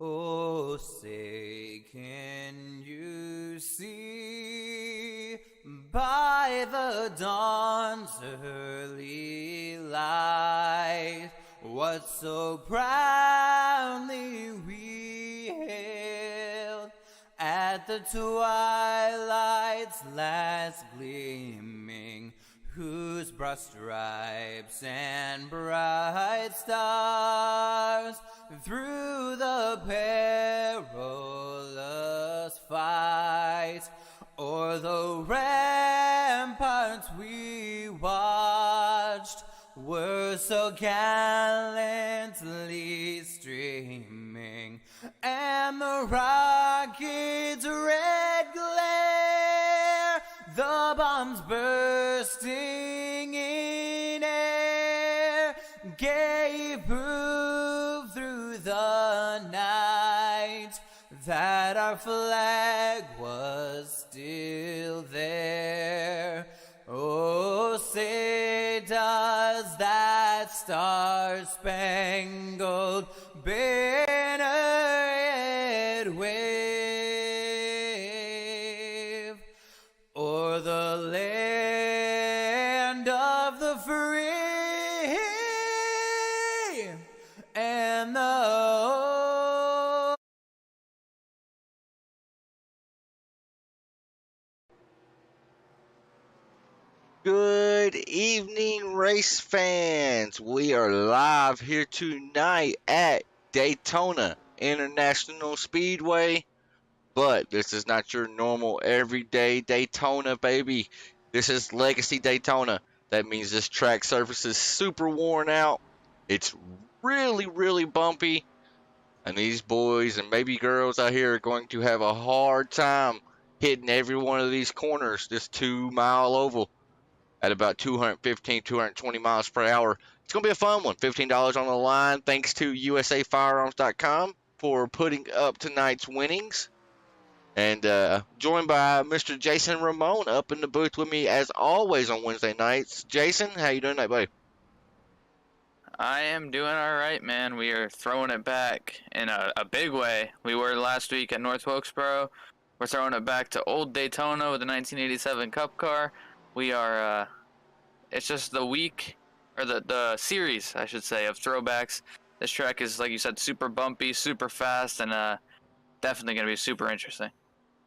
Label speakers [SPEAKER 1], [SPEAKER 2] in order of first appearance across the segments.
[SPEAKER 1] Oh, say, can you see by the dawn's early light what so proudly we hailed at the twilight's last gleaming, whose broad stripes and bright stars through the perilous fight o'er the ramparts we watched were so gallantly streaming, and the rocket's red glare, the bombs bursting in air, gave proof through the night that our flag was still there. Oh, say does that star-spangled banner yet wave o'er the land of the free and the
[SPEAKER 2] Good evening, race fans. We are live here tonight at Daytona International Speedway, but this is not your normal everyday Daytona, baby. This is Legacy Daytona. That means this track surface is super worn out. It's really bumpy, and these boys and maybe girls out here are going to have a hard time hitting every one of these corners, this 2-mile oval, at about 215, 220 miles per hour. It's going to be a fun one. $15 on the line. Thanks to USAFirearms.com for putting up tonight's winnings. And joined by Mr. Jason Ramon up in the booth with me as always on Wednesday nights. Jason, how you doing tonight, buddy?
[SPEAKER 3] I am doing all right, man. We are throwing it back in a big way. We were last week at North Wilkesboro. We're throwing it back to old Daytona with the 1987 Cup car. We are, it's just the week, or the series, I should say, of throwbacks. This track is, like you said, super bumpy, super fast, and definitely going to be super interesting.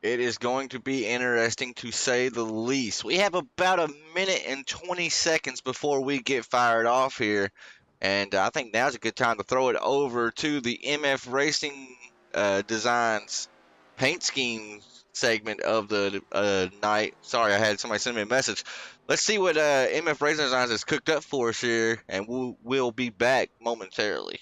[SPEAKER 2] It is going to be interesting to say the least. We have about a minute and 20 seconds before we get fired off here. And I think now's a good time to throw it over to the MF Racing Designs paint scheme segment of the night. Sorry, I had somebody send me a message. Let's see what MF Racing Designs has cooked up for us here, and we'll be back momentarily.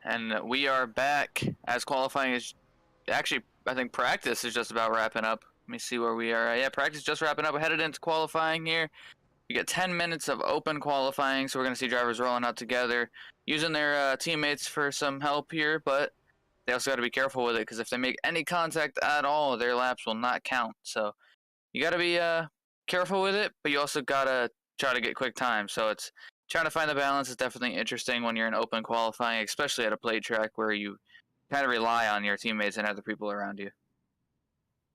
[SPEAKER 3] And we are back as qualifying is actually, I think practice is just about wrapping up. Let me see where we are. Yeah, practice just wrapping up. We're headed into qualifying here. We get 10 minutes of open qualifying, so we're going to see drivers rolling out together, using their teammates for some help here, but they also got to be careful with it because if they make any contact at all, their laps will not count. So you got to be careful with it, but you also got to try to get quick time. So it's trying to find the balance is definitely interesting when you're in open qualifying, especially at a plate track where you kind of rely on your teammates and other people around you.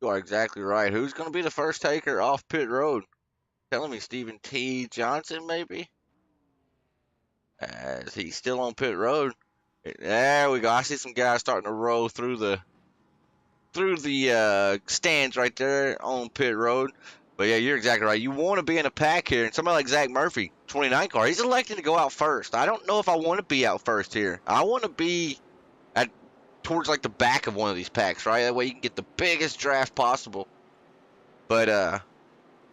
[SPEAKER 2] You are exactly right. Who's going to be the first taker off pit road? Telling me Stephen T. Johnson, maybe? As he's still on pit road. There we go. I see some guys starting to roll through the through the stands right there on pit road. But yeah, you're exactly right. You want to be in a pack here, and somebody like Zach Murphy, 29 car, he's electing to go out first. I don't know if I want to be out first here. I want to be at towards like the back of one of these packs, right? That way you can get the biggest draft possible. But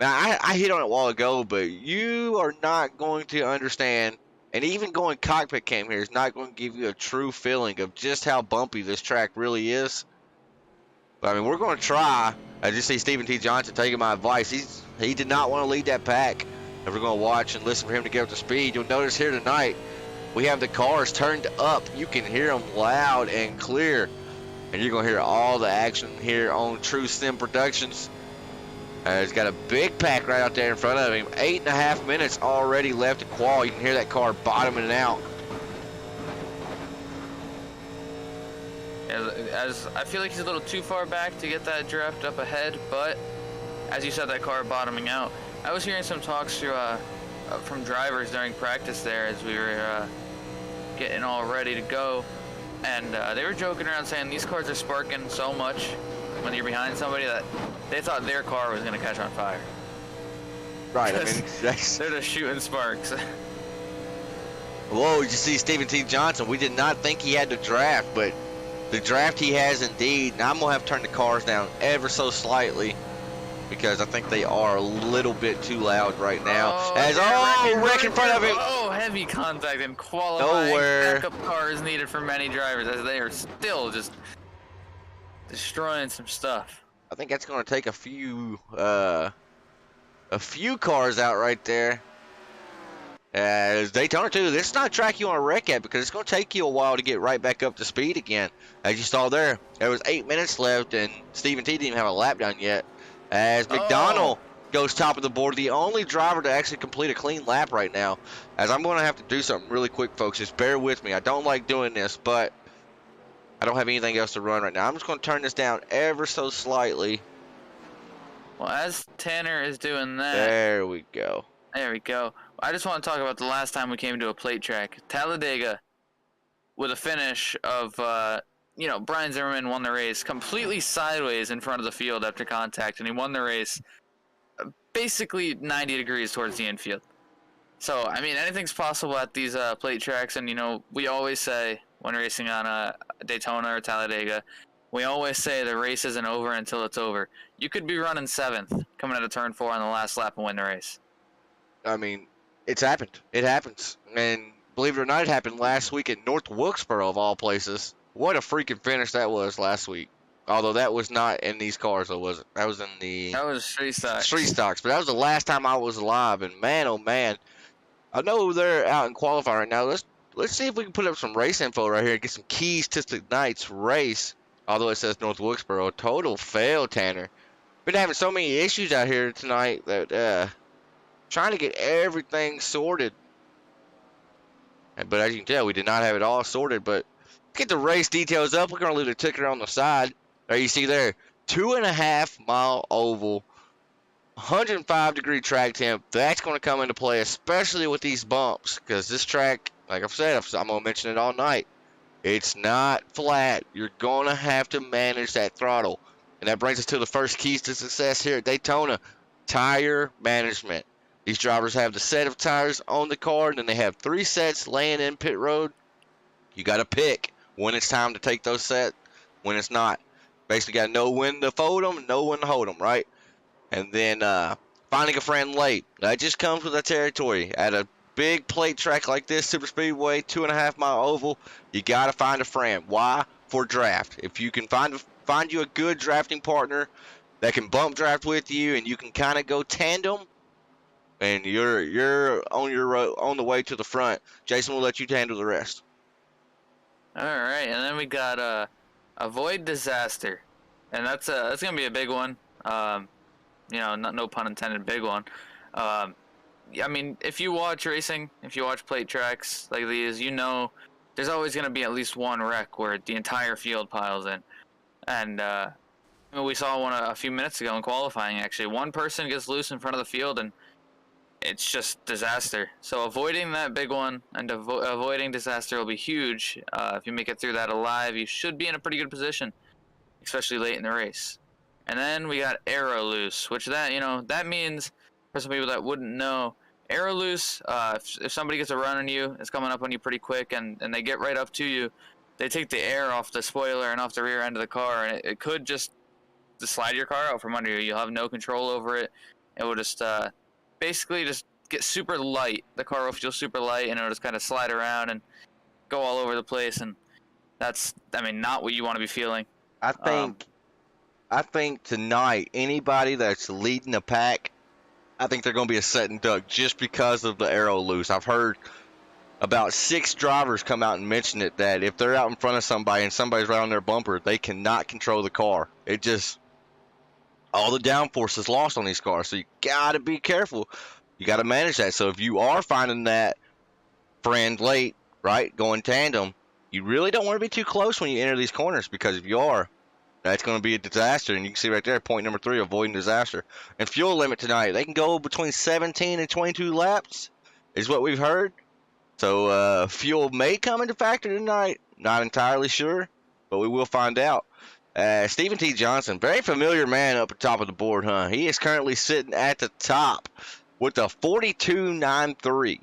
[SPEAKER 2] now I hit on it a while ago, but you are not going to understand. And even going cockpit cam here is not going to give you a true feeling of just how bumpy this track really is. But I mean, we're going to try. I just see Stephen T. Johnson taking my advice. He did not want to lead that pack. If we're going to watch and listen for him to get up to speed, you'll notice here tonight we have the cars turned up. You can hear them loud and clear. And you're going to hear all the action here on True Sim Productions. He's got a big pack right out there in front of him. 8.5 minutes already left to qual. You can hear that car bottoming out.
[SPEAKER 3] As I feel like he's a little too far back to get that draft up ahead, but as you said, that car bottoming out. I was hearing some talks from drivers during practice there as we were getting all ready to go, and they were joking around saying these cars are sparking so much when you're behind somebody that they thought their car was going to catch on fire.
[SPEAKER 2] Right, I mean,
[SPEAKER 3] they're just shooting sparks.
[SPEAKER 2] Whoa, you see Stephen T. Johnson. We did not think he had the draft, but the draft he has indeed. Now I'm going to have to turn the cars down ever so slightly because I think they are a little bit too loud right now. Wreck in front of him.
[SPEAKER 3] Oh, heavy contact and qualifying.
[SPEAKER 2] Nowhere.
[SPEAKER 3] Backup car is needed for many drivers as they are still just destroying some stuff.
[SPEAKER 2] I think that's going to take a few cars out right there. Daytona too. This is not a track you want to wreck at because it's going to take you a while to get right back up to speed again. As you saw there was 8 minutes left and Stephen T didn't even have a lap down yet. As McDonald goes top of the board, the only driver to actually complete a clean lap right now. As I'm going to have to do something really quick, folks. Just bear with me. I don't like doing this, but I don't have anything else to run right now. I'm just going to turn this down ever so slightly.
[SPEAKER 3] Well, as Tanner is doing that.
[SPEAKER 2] There we go.
[SPEAKER 3] There we go. I just want to talk about the last time we came to a plate track. Talladega, with a finish of, Brian Zimmerman won the race completely sideways in front of the field after contact, and he won the race basically 90 degrees towards the infield. So, I mean, anything's possible at these plate tracks, and, we always say when racing on a Daytona or Talladega, we always say the race isn't over until it's over. You could be running 7th coming out of turn 4 on the last lap and win the race.
[SPEAKER 2] I mean, it's happened. It happens. And believe it or not, it happened last week at North Wilkesboro, of all places. What a freaking finish that was last week. Although that was not in these cars, though, was it? That was in the...
[SPEAKER 3] That was street stocks.
[SPEAKER 2] Street stocks. But that was the last time I was alive. And man, oh man. I know they're out in qualifying right now. Let's see if we can put up some race info right here and get some keys to tonight's race. Although it says North Wilkesboro. Total fail, Tanner. Been having so many issues out here tonight that... trying to get everything sorted. But as you can tell, we did not have it all sorted. But get the race details up. We're going to leave the ticker on the side. There you see there. 2.5 mile oval. 105 degree track temp. That's going to come into play, especially with these bumps. Because this track, like I've said, I'm going to mention it all night. It's not flat. You're going to have to manage that throttle. And that brings us to the first keys to success here at Daytona. Tire management. These drivers have the set of tires on the car, and then they have 3 sets laying in pit road. You got to pick when it's time to take those sets, when it's not. Basically got to know when to fold them, know when to hold them, right? And then finding a friend late. That just comes with the territory. At a big plate track like this, super speedway, 2.5 mile oval, you got to find a friend. Why? For draft. If you can find you a good drafting partner that can bump draft with you, and you can kind of go tandem, and you're on the way to the front. Jason will let you handle the rest.
[SPEAKER 3] All right, and then we got avoid disaster, and that's gonna be a big one. No pun intended, big one. I mean, if you watch racing, if you watch plate tracks like these, there's always gonna be at least one wreck where the entire field piles in, and we saw one a few minutes ago in qualifying. Actually, one person gets loose in front of the field and it's just disaster. So avoiding that big one and avoiding disaster will be huge. If you make it through that alive, you should be in a pretty good position. especially late in the race. And then we got aero loose, which that means, for some people that wouldn't know, aero loose, if somebody gets a run on you, it's coming up on you pretty quick, and they get right up to you, they take the air off the spoiler and off the rear end of the car, and it could just slide your car out from under you. You'll have no control over it. It will just basically just get super light. The car will feel super light, and it'll just kind of slide around and go all over the place, and that's, not what you want to be feeling.
[SPEAKER 2] I think tonight, anybody that's leading the pack, I think they're going to be a sitting duck just because of the aero loose. I've heard about 6 drivers come out and mention it, that if they're out in front of somebody and somebody's right on their bumper, they cannot control the car. It just, all the downforce is lost on these cars, so you got to be careful. You got to manage that. So if you are finding that friend late, right, going tandem, you really don't want to be too close when you enter these corners, because if you are, that's going to be a disaster. And you can see right there, point number 3, avoiding disaster. And fuel limit tonight, they can go between 17 and 22 laps, is what we've heard. So fuel may come into factor tonight. Not entirely sure, but we will find out. Stephen T. Johnson, very familiar man up at the top of the board, huh? He is currently sitting at the top with a 42.93.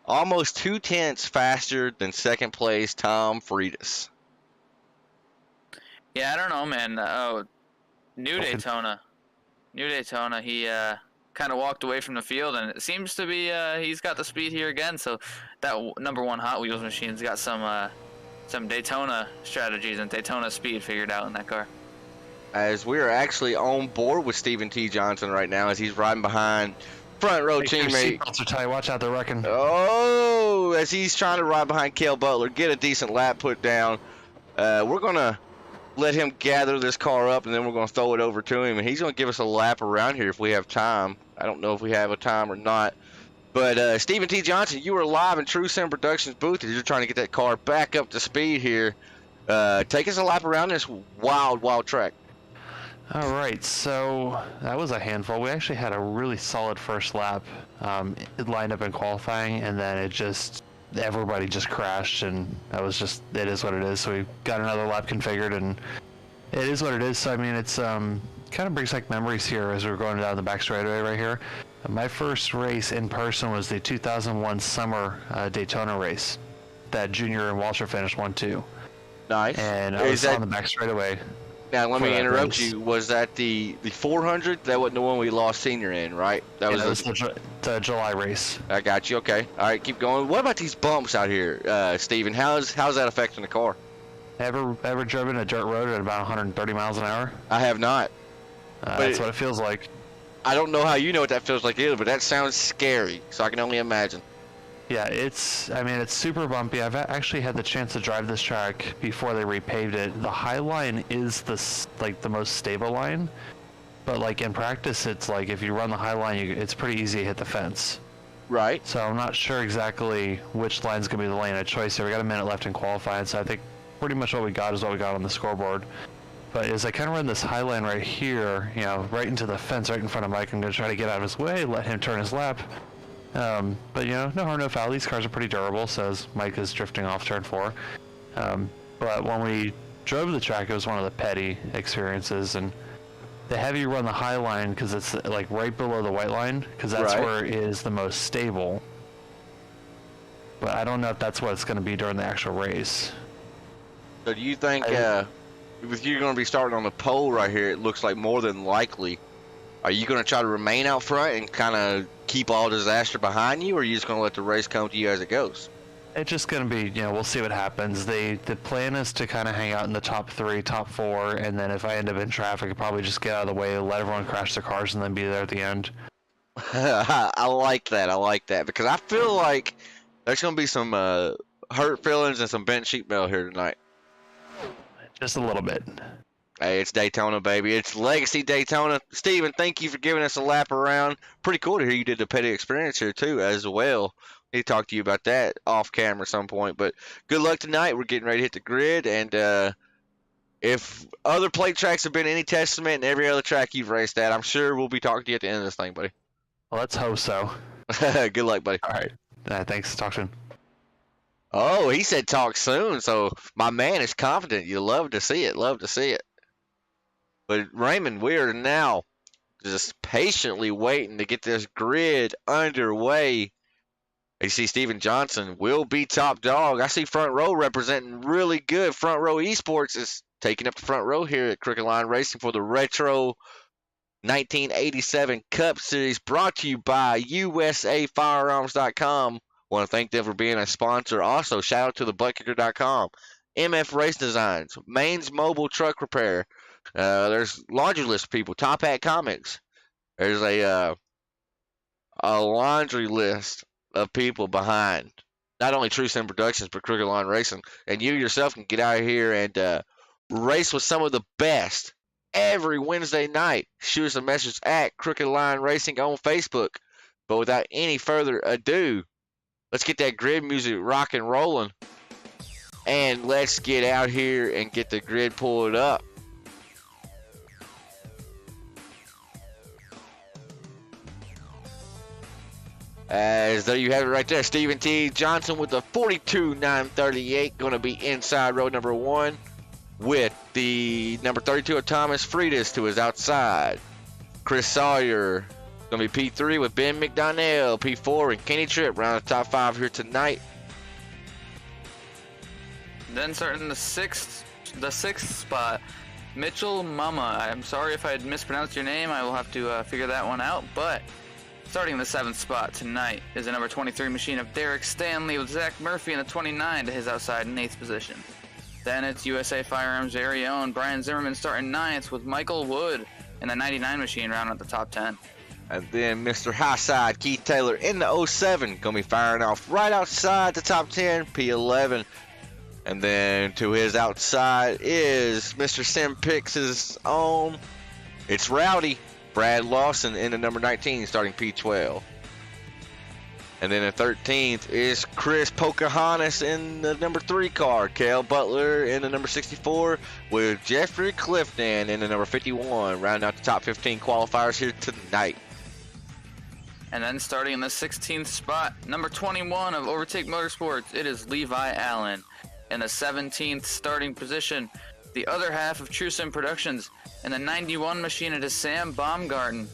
[SPEAKER 2] Almost 2/10 faster than second place Tom Freitas.
[SPEAKER 3] Yeah, I don't know, man. New Daytona, he kind of walked away from the field, and it seems to be he's got the speed here again. So that number 1 Hot Wheels machine's got some Daytona strategies and Daytona speed figured out in that car.
[SPEAKER 2] As we are actually on board with Stephen T. Johnson right now, as he's riding behind front row teammate.
[SPEAKER 4] Seatbelts are tight. Watch out, they're wrecking.
[SPEAKER 2] Oh, as he's trying to ride behind Cale Butler, get a decent lap put down. We're going to let him gather this car up, and then we're going to throw it over to him, and he's going to give us a lap around here if we have time. I don't know if we have a time or not. But Stephen T. Johnson, you are live in True Sim Productions booth as you're trying to get that car back up to speed here. Take us a lap around this wild track.
[SPEAKER 4] All right, so that was a handful. We actually had a really solid first lap. It lined up in qualifying, and then everybody just crashed, and it is what it is. So we got another lap configured, and it is what it is. So it's kind of brings back memories here as we're going down the back straightaway right here. My first race in person was the 2001 summer Daytona race that Junior and Walter finished 1-2.
[SPEAKER 2] Nice.
[SPEAKER 4] And I was on the back straightaway.
[SPEAKER 2] Now, let me interrupt you. Was that the 400? That wasn't the one we lost Senior in, right? That was
[SPEAKER 4] the July race.
[SPEAKER 2] I got you. Okay. All right, keep going. What about these bumps out here, Steven? How's that affecting the car?
[SPEAKER 4] Ever driven a dirt road at about 130 miles an hour?
[SPEAKER 2] I have not.
[SPEAKER 4] That's what it feels like.
[SPEAKER 2] I don't know how you know what that feels like either, but that sounds scary, so I can only imagine.
[SPEAKER 4] Yeah, it's super bumpy. I've actually had the chance to drive this track before they repaved it. The high line is the most stable line, but in practice, it's if you run the high line, it's pretty easy to hit the fence.
[SPEAKER 2] Right.
[SPEAKER 4] So I'm not sure exactly which line's gonna be the lane of choice here. We got a minute left in qualifying, so I think pretty much what we got is what we got on the scoreboard. But as I kind of run this high line right here, right into the fence right in front of Mike, I'm going to try to get out of his way, let him turn his lap. But, no harm, no foul. These cars are pretty durable, says Mike is drifting off turn 4. But when we drove the track, it was one of the petty experiences. And the heavier you run the high line, because it's right below the white line, because that's where it is the most stable. But I don't know if that's what it's going to be during the actual race.
[SPEAKER 2] So do you think... with you going to be starting on the pole right here, it looks like more than likely. Are you going to try to remain out front and kind of keep all disaster behind you, or are you just going to let the race come to you as it goes?
[SPEAKER 4] It's just going to be, we'll see what happens. The plan is to kind of hang out in the top 3, top 4, and then if I end up in traffic, I'll probably just get out of the way, let everyone crash their cars, and then be there at the end.
[SPEAKER 2] I like that, because I feel like there's going to be some hurt feelings and some bent sheep metal here tonight.
[SPEAKER 4] Just a little bit.
[SPEAKER 2] Hey, it's Daytona, baby. It's Legacy Daytona. Steven, thank you for giving us a lap around. Pretty cool to hear you did the petty experience here, too, as well. Need to talk to you about that off camera at some point. But good luck tonight. We're getting ready to hit the grid. And if other plate tracks have been any testament and every other track you've raced at, I'm sure we'll be talking to you at the end of this thing, buddy.
[SPEAKER 4] Well, let's hope so.
[SPEAKER 2] Good luck, buddy.
[SPEAKER 4] All right. Thanks. Talk soon.
[SPEAKER 2] Oh, he said talk soon, so my man is confident. You love to see it. Love to see it. But Raymond, we are now just patiently waiting to get this grid underway. You see Steven Johnson will be top dog. I see Front Row representing really good. Front Row Esports is taking up the front row here at Crooked Line Racing for the Retro 1987 Cup Series, brought to you by USAFirearms.com. Want to thank them for being a sponsor. Also, shout out to the ButtKicker.com, MF Race Designs, Maine's Mobile Truck Repair. There's laundry list people, Top Hat Comics. There's a laundry list of people behind not only True Sin Productions but Crooked Line Racing, and you yourself can get out of here and race with some of the best every Wednesday night. Shoot us a message at Crooked Line Racing on Facebook. But without any further ado, let's get that grid music rock and rolling, and let's get out here and get the grid pulled up. As there you have it right there, Stephen T. Johnson with the 42.938, going to be inside row number 1 with the number 32 of Thomas Freitas to his outside. Chris Sawyer going to be P3 with Ben McDonnell, P4, and Kenny Tripp round the top 5 here tonight.
[SPEAKER 3] Then starting the sixth spot, Mitchell Mama. I'm sorry if I had mispronounced your name. I will have to figure that one out, but starting in the 7th spot tonight is the number 23 machine of Derek Stanley with Zach Murphy in the 29 to his outside in 8th position. Then it's USA Firearms' very own Brian Zimmerman starting 9th with Michael Wood in the 99 machine rounding out the top 10.
[SPEAKER 2] And then Mr. Highside Keith Taylor in the 07 going to be firing off right outside the top 10, P11. And then to his outside is Mr. Sim Pix's own. It's Rowdy Brad Lawson in the number 19 starting P12. And then the 13th is Chris Pocahontas in the number 3 car. Cale Butler in the number 64 with Jeffrey Clifton in the number 51. Rounding out the top 15 qualifiers here tonight.
[SPEAKER 3] And then starting in the 16th spot, number 21 of Overtake Motorsports, it is Levi Allen. In the 17th starting position, the other half of True Sim Productions. In the 91 machine, it is Sam Baumgarten.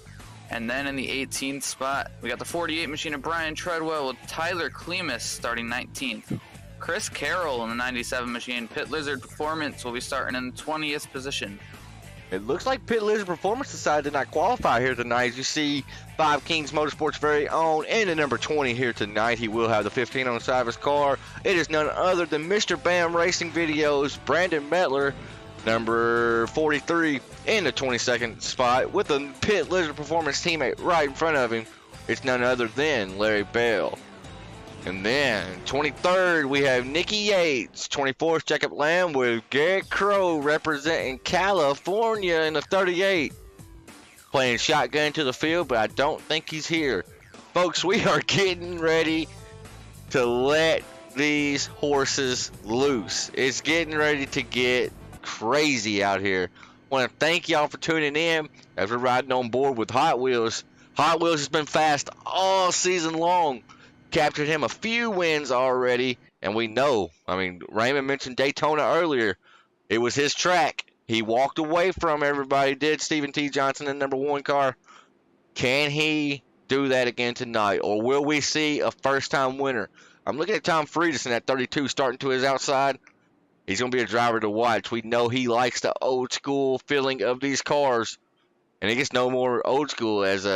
[SPEAKER 3] And then in the 18th spot, we got the 48 machine of Brian Treadwell with Tyler Klemus starting 19th. Chris Carroll in the 97 machine, Pit Lizard Performance, will be starting in the 20th position.
[SPEAKER 2] It looks like Pit Lizard Performance decided to not qualify here tonight. As you see, Five Kings Motorsports' very own in the number 20 here tonight. He will have the 15 on the side of his car. It is none other than Mr. Bam Racing Videos, Brandon Metler, number 43 in the 22nd spot with a Pit Lizard Performance teammate right in front of him. It's none other than Larry Bell. And then 23rd, we have Nikki Yates. 24th, Jacob Lamb with Garrett Crow representing California in the 38. Playing shotgun to the field, but I don't think he's here. Folks, we are getting ready to let these horses loose. It's getting ready to get crazy out here. I want to thank y'all for tuning in as we're riding on board with Hot Wheels. Hot Wheels has been fast all season long. Captured him a few wins already, and we know, Raymond mentioned Daytona earlier. It was his track. He walked away from everybody, did Stephen T. Johnson in number 1 car. Can he do that again tonight, or will we see a first-time winner? I'm looking at Tom Freitas in that 32 starting to his outside. He's going to be a driver to watch. We know he likes the old-school feeling of these cars, and it gets no more old school as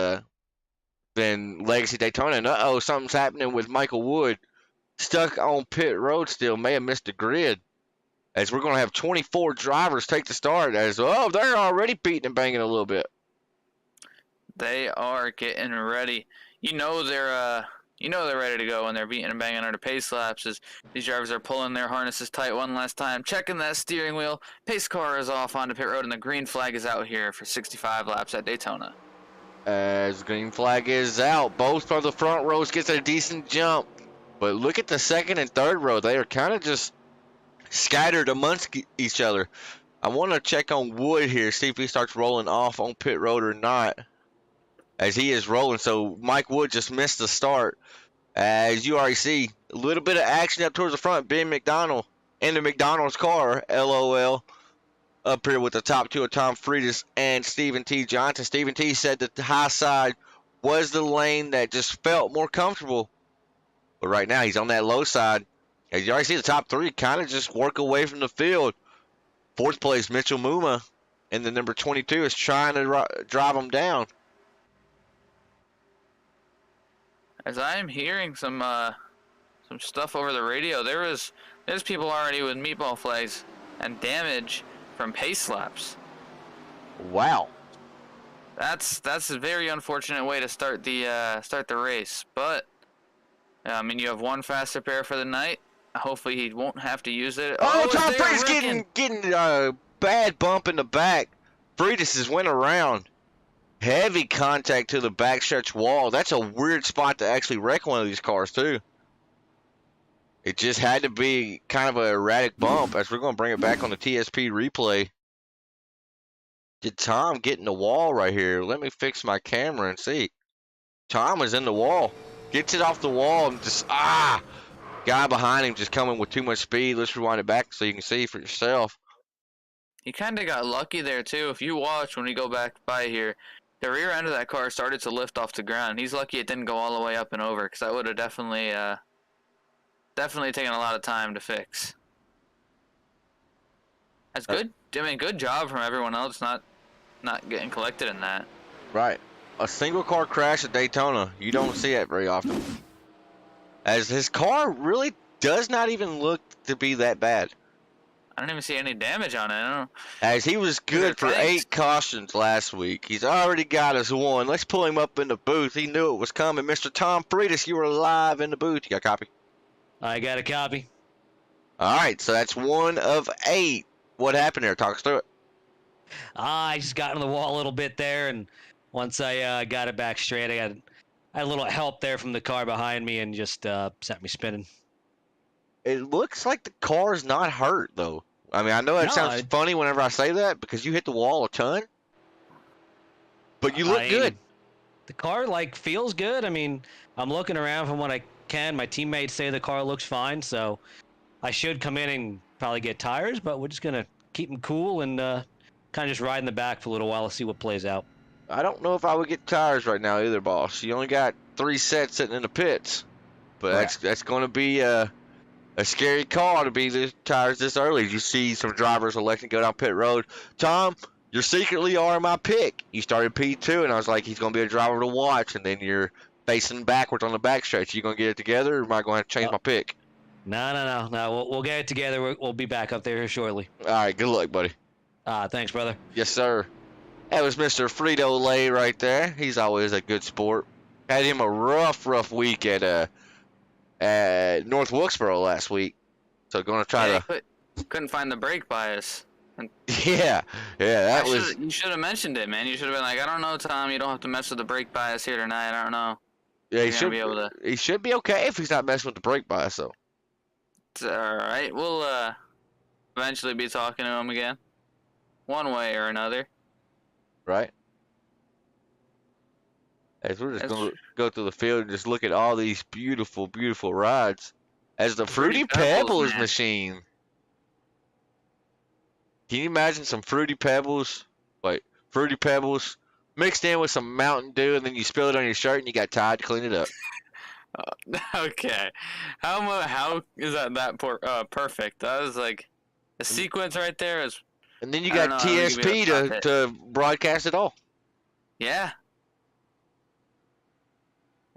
[SPEAKER 2] than Legacy Daytona. And something's happening with Michael Wood. Stuck on pit road still. May have missed the grid. As we're going to have 24 drivers take the start. As they're already beating and banging a little bit.
[SPEAKER 3] They are getting ready. You know they're ready to go when they're beating and banging under pace laps. As these drivers are pulling their harnesses tight one last time, checking that steering wheel. Pace car is off onto pit road, and the green flag is out here for 65 laps at Daytona.
[SPEAKER 2] As green flag is out, both from the front rows gets a decent jump. But look at the second and third row. They are kind of just scattered amongst each other. I want to check on Wood here, see if he starts rolling off on pit road or not. As he is rolling, so Mike Wood just missed the start. As you already see, a little bit of action up towards the front. Ben McDonald in the McDonald's car, LOL. up here with the top two of Tom Friedis and Stephen T. Johnson. Stephen T. said that the high side was the lane that just felt more comfortable. But right now he's on that low side. As you already see, the top three kind of just work away from the field. Fourth place, Mitchell Muma, and the number 22 is trying to drive him down.
[SPEAKER 3] As I'm hearing some stuff over the radio, there's people already with meatball flags and damage from pace laps.
[SPEAKER 2] Wow.
[SPEAKER 3] That's a very unfortunate way to start the race. But I mean, you have one faster pair for the night. Hopefully he won't have to use it.
[SPEAKER 2] Oh, Tom
[SPEAKER 3] it's
[SPEAKER 2] Friedis getting a bad bump in the back. Friedis has went around. Heavy contact to the backstretch wall. That's a weird spot to actually wreck one of these cars, too. It just had to be kind of an erratic bump, as we're going to bring it back on the TSP replay. Did Tom get in the wall right here? Let me fix my camera and see. Tom is in the wall. Gets it off the wall and just, guy behind him just coming with too much speed. Let's rewind it back so you can see for yourself.
[SPEAKER 3] He kind of got lucky there, too. If you watch when we go back by here, the rear end of that car started to lift off the ground. He's lucky it didn't go all the way up and over, because that would have definitely taken a lot of time to fix. That's good. I mean, good job from everyone else not getting collected in that.
[SPEAKER 2] Right. A single car crash at Daytona. You don't see that very often. As his car really does not even look to be that bad.
[SPEAKER 3] I don't even see any damage on it. I don't know.
[SPEAKER 2] As he was good for 8 cautions last week. He's already got us one. Let's pull him up in the booth. He knew it was coming. Mr. Tom Friedis, you were live in the booth. You got a copy?
[SPEAKER 5] I got a copy.
[SPEAKER 2] All right, so that's 1 of 8. What happened there? Talk us through it.
[SPEAKER 5] I just got in the wall a little bit there, and once I got it back straight, I had a little help there from the car behind me and just sent me spinning.
[SPEAKER 2] It looks like the car's not hurt, though. I mean, I know that sounds funny whenever I say that because you hit the wall a ton, but you look good.
[SPEAKER 5] The car, feels good. I mean, I'm looking around from what I can. My teammates say the car looks fine, so I should come in and probably get tires, but we're just going to keep them cool and kind of just ride in the back for a little while to see what plays out.
[SPEAKER 2] I don't know if I would get tires right now either, boss. You only got 3 sets sitting in the pits, but that's going to be a scary call to be the tires this early. You see some drivers electing to go down pit road. Tom, you secretly are my pick. You started P2, and I was like, he's going to be a driver to watch, and then you're facing backwards on the backstretch. You going to get it together, or am I going to have to change my pick?
[SPEAKER 5] No. We'll get it together. We'll be back up there here shortly.
[SPEAKER 2] All right, good luck, buddy.
[SPEAKER 5] Thanks, brother.
[SPEAKER 2] Yes, sir. That was Mr. Frito-Lay right there. He's always a good sport. Had him a rough week at North Wilkesboro last week. So going to try to...
[SPEAKER 3] Couldn't find the brake bias.
[SPEAKER 2] Yeah, that was...
[SPEAKER 3] You should have mentioned it, man. You should have been like, I don't know, Tom. You don't have to mess with the brake bias here tonight. I don't know.
[SPEAKER 2] Yeah, he should be okay if he's not messing with the brake bias, though.
[SPEAKER 3] It's all right. We'll eventually be talking to him again. One way or another.
[SPEAKER 2] Right? As we're just going to go through the field and just look at all these beautiful, beautiful rides. As the Fruity Pebbles machine. Can you imagine some Fruity Pebbles? Like, Fruity Pebbles mixed in with some Mountain Dew, and then you spill it on your shirt and you got Tide to clean it up.
[SPEAKER 3] Okay. How is that perfect? That was like a sequence right there.
[SPEAKER 2] And then you got TSP to broadcast it all.
[SPEAKER 3] Yeah.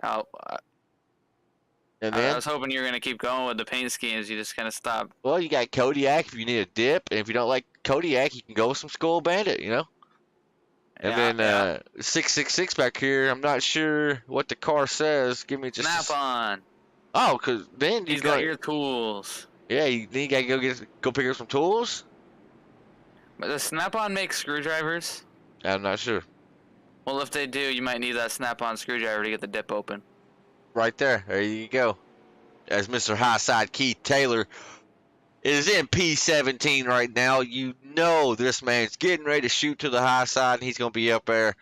[SPEAKER 2] And then
[SPEAKER 3] I was hoping you were going to keep going with the paint schemes. You just kind of stopped.
[SPEAKER 2] Well, you got Kodiak if you need a dip. And if you don't like Kodiak, you can go with some Skull Bandit, you know? And then 666 back here, I'm not sure what the car says. Give me just
[SPEAKER 3] Snap-on.
[SPEAKER 2] Oh, because then
[SPEAKER 3] He's got your tools.
[SPEAKER 2] Yeah, then you got to go pick up some tools?
[SPEAKER 3] But does Snap-on make screwdrivers?
[SPEAKER 2] I'm not sure.
[SPEAKER 3] Well, if they do, you might need that Snap-on screwdriver to get the dip open.
[SPEAKER 2] Right there. There you go. As Mr. Highside Keith Taylor is in P17 right now. You know this man's getting ready to shoot to the high side, and he's going to be up there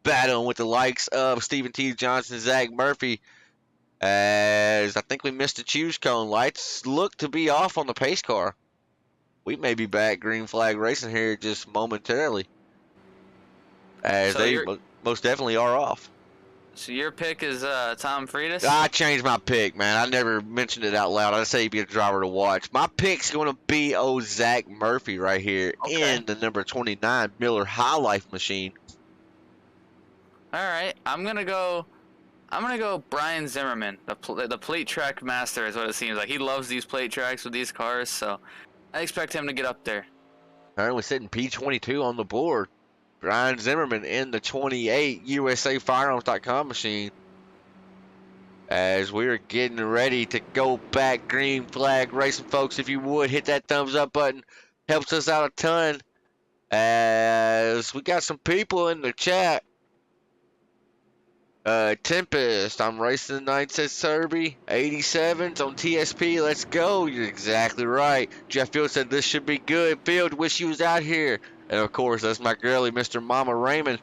[SPEAKER 2] battling with the likes of Stephen T. Johnson, Zach Murphy. As I think we missed the choose cone. Lights look to be off on the pace car. we may be back green flag racing here just momentarily, as
[SPEAKER 3] So
[SPEAKER 2] they
[SPEAKER 3] you're-
[SPEAKER 2] most definitely are off.
[SPEAKER 3] So your pick is Tom Friedis?
[SPEAKER 2] I changed my pick, man. I never mentioned it out loud. I say he'd be a driver to watch. My pick's going to be old Zach Murphy right here
[SPEAKER 3] Okay.
[SPEAKER 2] in the number 29 Miller High Life machine.
[SPEAKER 3] All right, I'm gonna go Brian Zimmerman, the plate track master is what it seems like. He loves these plate tracks with these cars, so I expect him to get up there.
[SPEAKER 2] Currently sitting P22 on the board. Brian Zimmerman in the 28 USA Firearms.com machine. As we're getting ready to go back green flag racing, folks, if you would hit that thumbs up button, helps us out a ton. As we got some people in the chat. Tempest, I'm racing the night, says Serby. 87's on TSP, let's go. You're exactly right. Jeff Field said this should be good. Field, wish you was out here. And of course, that's my girlie, Mr. Mama Raymond.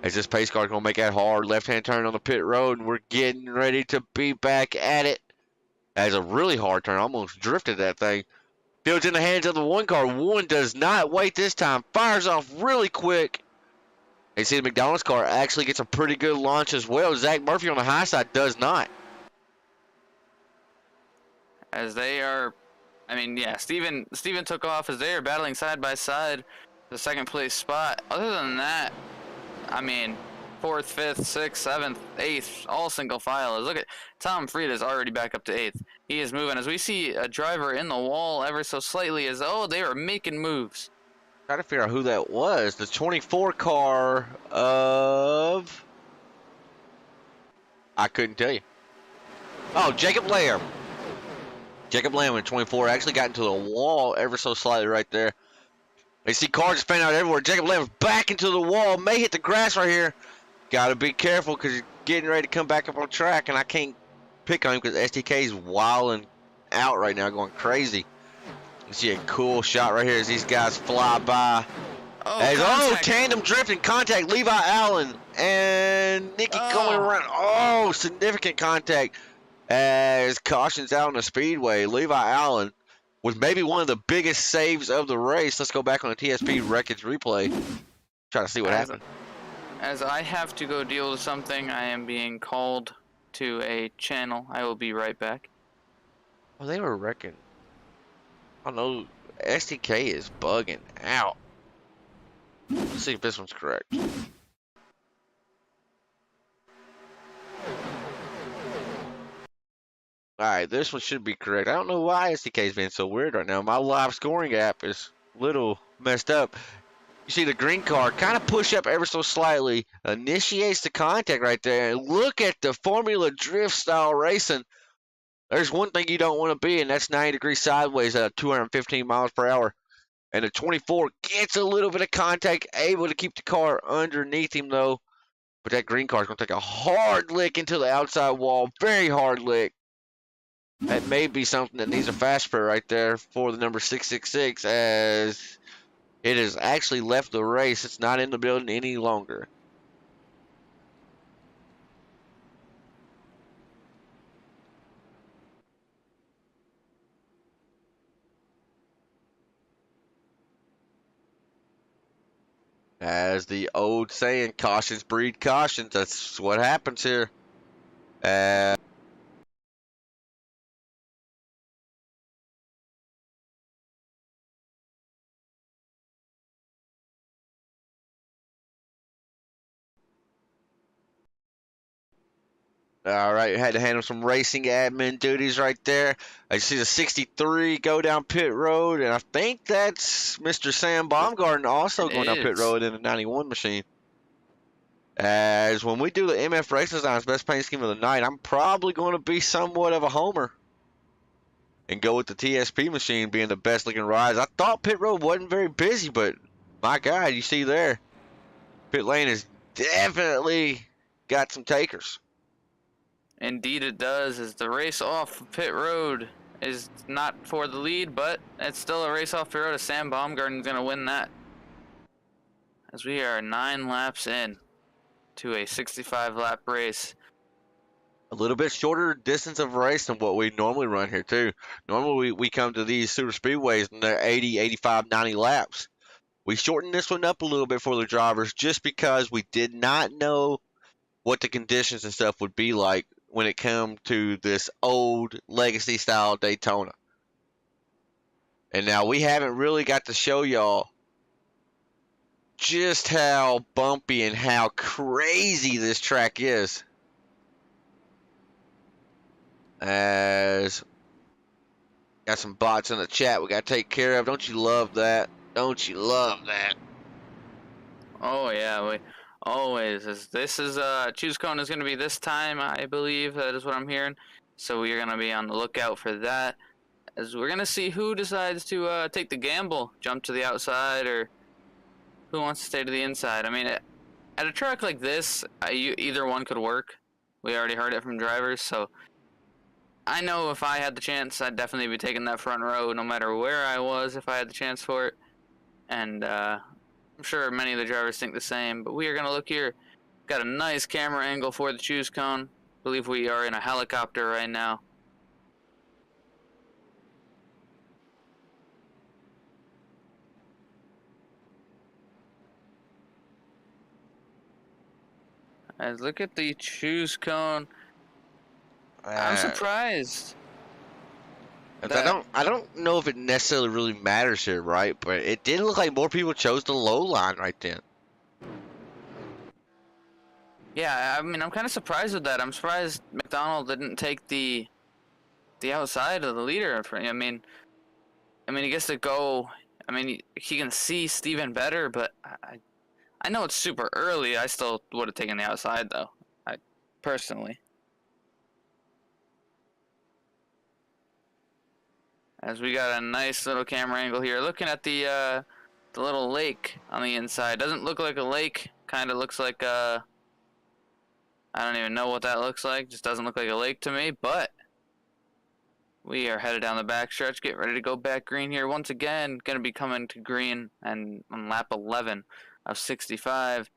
[SPEAKER 2] As this pace car's gonna make that hard left-hand turn on the pit road, and we're getting ready to be back at it. As a really hard turn, almost drifted that thing. Field's in the hands of the one car. One does not wait this time. Fires off really quick. You see the McDonald's car actually gets a pretty good launch as well. Zach Murphy on the high side does not.
[SPEAKER 3] As they are, I mean, yeah, Steven took off as they are battling side by side the second place spot. Other than that, I mean, 4th, 5th, 6th, 7th, 8th, all single file. Look at Tom Friedis already back up to 8th. He is moving as we see a driver in the wall ever so slightly as, oh, they are making moves.
[SPEAKER 2] Trying to figure out who that was. The 24 car of... I couldn't tell you. Oh, Jacob Lamb. Jacob Lamb in 24 actually got into the wall ever so slightly right there. You see cars fanning out everywhere. Jacob Lamb back into the wall. May hit the grass right here. Got to be careful because he's getting ready to come back up on track, and I can't pick on him because STK's wilding out right now, going crazy. You see a cool shot right here as these guys fly by.
[SPEAKER 3] Oh,
[SPEAKER 2] Tandem drifting contact. Levi Allen and Nikki going around. Oh, significant contact as cautions out on the speedway. Levi Allen was maybe one of the biggest saves of the race. Let's go back on the TSP wreckage replay. Try to see what happened.
[SPEAKER 3] As I have to go deal with something, I am being called to a channel. I will be right back.
[SPEAKER 2] Oh, they were wrecking. I don't know. STK is bugging out. Let's see if this one's correct. Alright, this one should be correct. I don't know why STK is being so weird right now. My live scoring app is a little messed up. You see the green car kind of push up ever so slightly, initiates the contact right there, and look at the Formula Drift style racing. There's one thing you don't want to be, and that's 90 degrees sideways at 215 miles per hour. And the 24 gets a little bit of contact, able to keep the car underneath him though. But that green car is going to take a hard lick into the outside wall, very hard lick. That may be something that needs a fast spur right there for the number 666, as it has actually left the race. It's not in the building any longer. As the old saying, cautions breed cautions. That's what happens here. All right, had to handle some racing admin duties right there. I see the 63 go down pit road, and I think that's Mr. Sam Baumgarten also going down pit road in the 91 machine. As when we do the MF Race Designs Best Paint Scheme of the Night, I'm probably going to be somewhat of a homer and go with the TSP machine being the best looking rides. I thought pit road wasn't very busy, but my God, you see there, pit lane has definitely got some takers.
[SPEAKER 3] Indeed it does, as the race off pit road is not for the lead, but it's still a race off pit road as Sam Baumgarten's going to win that. As we are 9 laps in to a 65 lap race.
[SPEAKER 2] a little bit shorter distance of race than what we normally run here too. Normally we come to these super speedways and they're 80, 85, 90 laps. We shortened this one up a little bit for the drivers just because we did not know what the conditions and stuff would be like when it came to this old legacy style Daytona. And now we haven't really got to show y'all just how bumpy and how crazy this track is. As got some bots in the chat we got to take care of. Don't you love that? Don't you love that?
[SPEAKER 3] Oh yeah, we always. This is choose cone is going to be this time, I believe. That is what I'm hearing. So we are going to be on the lookout for that. As we're going to see who decides to take the gamble, jump to the outside, or who wants to stay to the inside. I mean, at a track like this, either one could work. We already heard it from drivers, so I know if I had the chance, I'd definitely be taking that front row no matter where I was if I had the chance for it. And I'm sure many of the drivers think the same, but we are going to look here. Got a nice camera angle for the choose cone. I believe we are in a helicopter right now. As look at the choose cone. I'm surprised.
[SPEAKER 2] I don't know if it necessarily really matters here, right? But it did look like more people chose the low line right then.
[SPEAKER 3] Yeah, I mean, I'm kind of surprised with that. I'm surprised McDonald didn't take the outside of the leader. I mean, he gets to go. I mean, he can see Steven better, but I know it's super early. I still would have taken the outside though. I personally. As we got a nice little camera angle here, looking at the little lake on the inside. Doesn't look like a lake. Kind of looks like I don't even know what that looks like. Just doesn't look like a lake to me. But we are headed down the backstretch. Get ready to go back green here once again. Gonna be coming to green and on lap 11 of 65.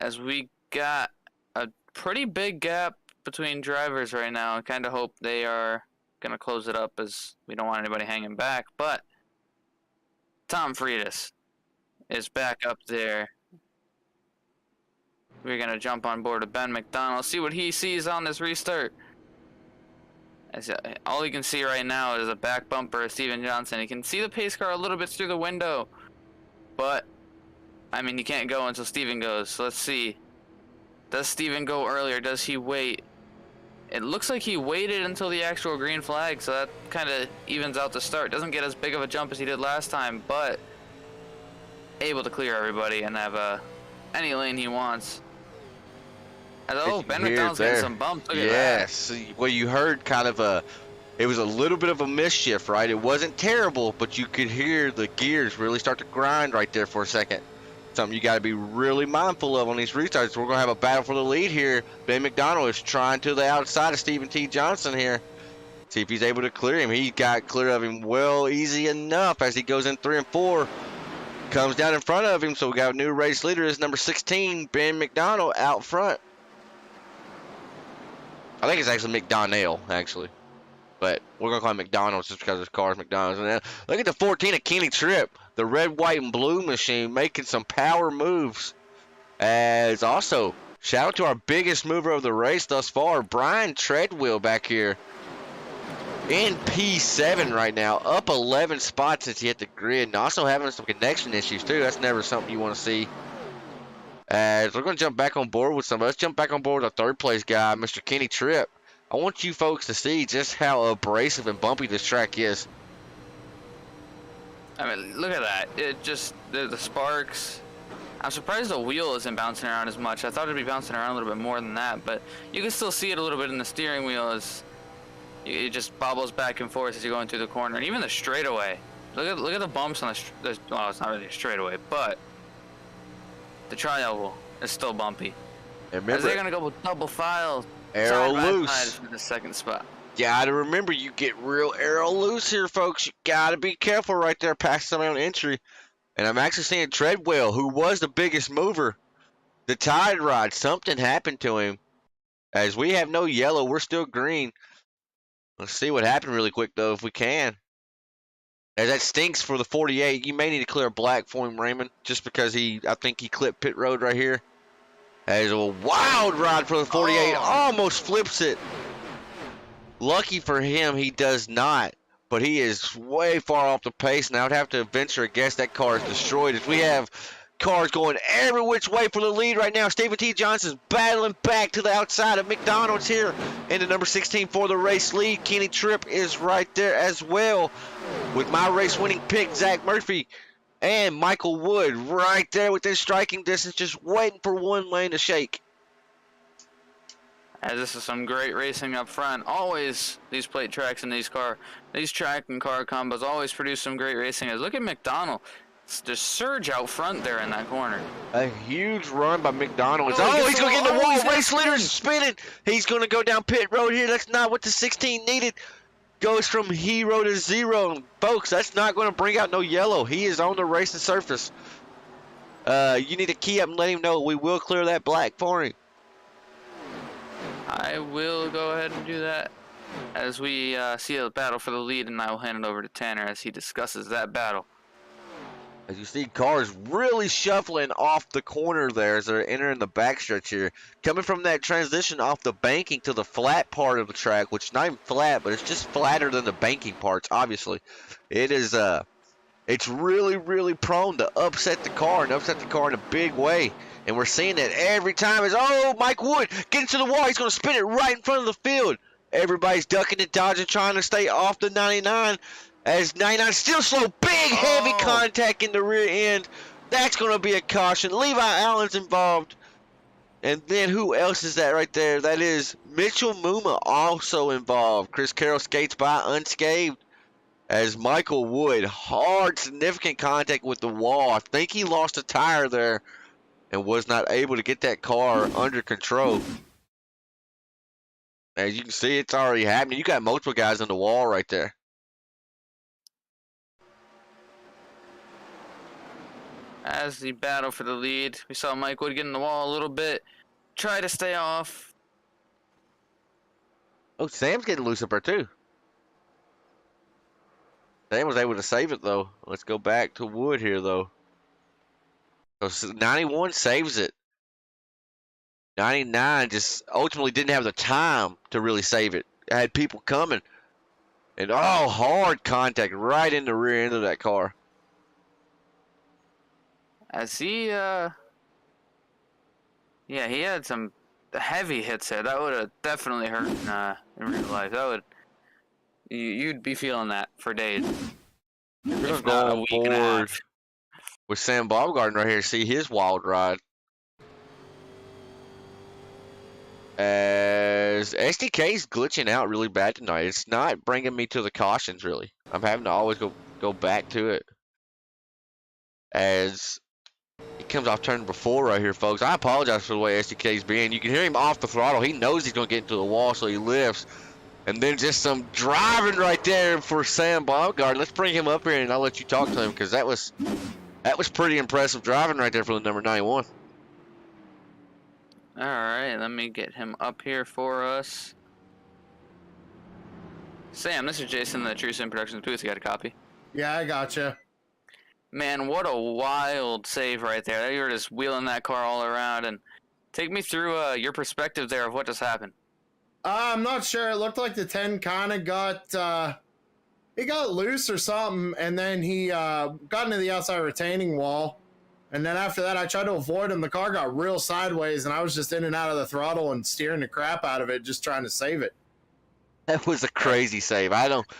[SPEAKER 3] As we got a pretty big gap between drivers right now. I kind of hope they are going to close it up as we don't want anybody hanging back. But Tom Freitas is back up there. We're going to jump on board with Ben McDonald, see what he sees on this restart. As all you can see right now is a back bumper of Steven Johnson. You can see the pace car a little bit through the window. But, I mean, you can't go until Steven goes. So let's see. Does Steven go earlier? Does he wait? It looks like he waited until the actual green flag, so that kind of evens out the start. Doesn't get as big of a jump as he did last time, but able to clear everybody and have any lane he wants. Ben McDonald's getting some bumps. Look at that.
[SPEAKER 2] Yes. Well, you heard kind of it was a little bit of a mischief, right? It wasn't terrible, but you could hear the gears really start to grind right there for a second. Something you got to be really mindful of on these restarts. We're going to have a battle for the lead here. Ben McDonald is trying to the outside of Stephen T. Johnson here. See if he's able to clear him. He got clear of him well, easy enough as he goes in 3 and 4. Comes down in front of him, so we got a new race leader. Is number 16, Ben McDonald, out front. I think it's actually McDonnell, actually. But we're going to call him McDonald's just because his car is McDonald's. And then look at the 14 of Kenny Tripp. The red, white, and blue machine making some power moves. As also, shout out to our biggest mover of the race thus far, Brian Treadwell back here. In P7 right now, up 11 spots since he hit the grid. And also having some connection issues too. That's never something you want to see. As we're going to jump back on board with somebody. Let's jump back on board with our 3rd place guy, Mr. Kenny Tripp. I want you folks to see just how abrasive and bumpy this track is.
[SPEAKER 3] I mean, look at that. It just, the sparks. I'm surprised the wheel isn't bouncing around as much. I thought it'd be bouncing around a little bit more than that, but you can still see it a little bit in the steering wheel as it just bobbles back and forth as you're going through the corner. And even the straightaway. Look at the bumps on the well, it's not really a straightaway, but the tri-oval is still bumpy.
[SPEAKER 2] And remember,
[SPEAKER 3] as they're going to go with double file.
[SPEAKER 2] Arrow loose.
[SPEAKER 3] For the 2nd spot.
[SPEAKER 2] Gotta remember, you get real arrow loose here, folks. You gotta be careful right there, past somebody on entry. And I'm actually seeing Treadwell, who was the biggest mover, The Tide Rod, something happened to him. As we have no yellow, we're still green. Let's see what happened really quick, though, if we can. As that stinks for the 48. You may need to clear a black for him, Raymond, just because I think he clipped pit road right here. As a wild ride for the 48. Almost flips it. Lucky for him, he does not. But he is way far off the pace, and I would have to venture a guess that car is destroyed. As we have cars going every which way for the lead right now. Stephen T. Johnson's battling back to the outside of McDonald's here into number 16 for the race lead. Kenny Tripp is right there as well with my race winning pick, Zach Murphy, and Michael Wood right there within striking distance, just waiting for one lane to shake.
[SPEAKER 3] As this is some great racing up front. Always these plate tracks and these track and car combos always produce some great racing. As look at McDonald. Just surge out front there in that corner.
[SPEAKER 2] A huge run by McDonald.
[SPEAKER 3] Oh,
[SPEAKER 2] He's going to get in the wall. Race
[SPEAKER 3] spin.
[SPEAKER 2] leader is spinning. He's going to go down pit road here. That's not what the 16 needed. Goes from hero to zero. Folks, that's not going to bring out no yellow. He is on the racing surface. You need to key up and let him know we will clear that black for him.
[SPEAKER 3] I will go ahead and do that as we see a battle for the lead, and I will hand it over to Tanner as he discusses that battle.
[SPEAKER 2] As you see cars really shuffling off the corner there as they're entering the backstretch here. Coming from that transition off the banking to the flat part of the track, which is not even flat, but it's just flatter than the banking parts, obviously. It is, it's really, really prone to upset the car in a big way. And we're seeing that every time as, oh, Mike Wood getting to the wall. He's going to spin it right in front of the field. Everybody's ducking and dodging, trying to stay off the 99. As 99 still slow, big heavy contact in the rear end. That's going to be a caution. Levi Allen's involved. And then who else is that right there? That is Mitchell Muma also involved. Chris Carroll skates by unscathed. As Michael Wood, hard, significant contact with the wall. I think he lost a tire there and was not able to get that car under control. As you can see, it's already happening. You got multiple guys on the wall right there.
[SPEAKER 3] As the battle for the lead, we saw Mike Wood get in the wall a little bit, try to stay off.
[SPEAKER 2] Oh, Sam's getting loose up there too. Sam was able to save it though. Let's go back to Wood here though. So 91 saves it. 99 just ultimately didn't have the time to really save it. It had people coming. And hard contact right in the rear end of that car.
[SPEAKER 3] As he, he had some heavy hits there. That would have definitely hurt in real life. That would, you'd be feeling that for days.
[SPEAKER 2] We're
[SPEAKER 3] If not a week and a half.
[SPEAKER 2] with Sam Baumgarten right here. See his wild ride. As SDK's glitching out really bad tonight. It's not bringing me to the cautions really. I'm having to always go back to it. As he comes off turn before right here, folks. I apologize for the way SDK's being. You can hear him off the throttle. He knows he's going to get into the wall, so he lifts. And then just some driving right there for Sam Baumgarten. Let's bring him up here, and I'll let you talk to him because that was pretty impressive driving right there for the number 91.
[SPEAKER 3] All right, let me get him up here for us. Sam, this is Jason, the True Sim Productions booth. You got a copy?
[SPEAKER 6] Yeah, I gotcha.
[SPEAKER 3] Man, what a wild save right there. You were just wheeling that car all around. And take me through your perspective there of what just happened.
[SPEAKER 6] I'm not sure. It looked like the 10 kind of got he got loose or something, and then he got into the outside retaining wall. And then after that, I tried to avoid him. The car got real sideways, and I was just in and out of the throttle and steering the crap out of it, just trying to save it.
[SPEAKER 2] That was a crazy save. Nine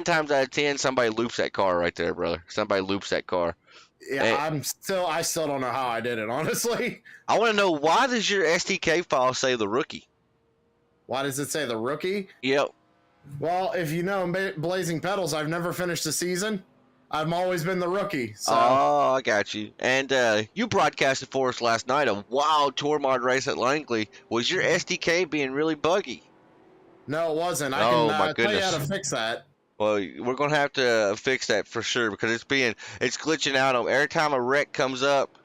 [SPEAKER 2] times out of 10, somebody loops that car right there, brother. Somebody loops that car.
[SPEAKER 6] Yeah, I still don't know how I did it, honestly.
[SPEAKER 2] I want to know, why does your SDK file say the rookie?
[SPEAKER 6] Why does it say the rookie?
[SPEAKER 2] Yep.
[SPEAKER 6] Well, if you know Blazing Pedals, I've never finished a season. I've always been the rookie. So.
[SPEAKER 2] Oh, I got you. And you broadcasted for us last night a wild tour mod race at Langley. Was your SDK being really buggy?
[SPEAKER 6] No, it wasn't. I
[SPEAKER 2] my
[SPEAKER 6] can tell you
[SPEAKER 2] goodness.
[SPEAKER 6] how to fix that.
[SPEAKER 2] Well, we're going to have to fix that for sure because it's glitching out. Every time a wreck comes up,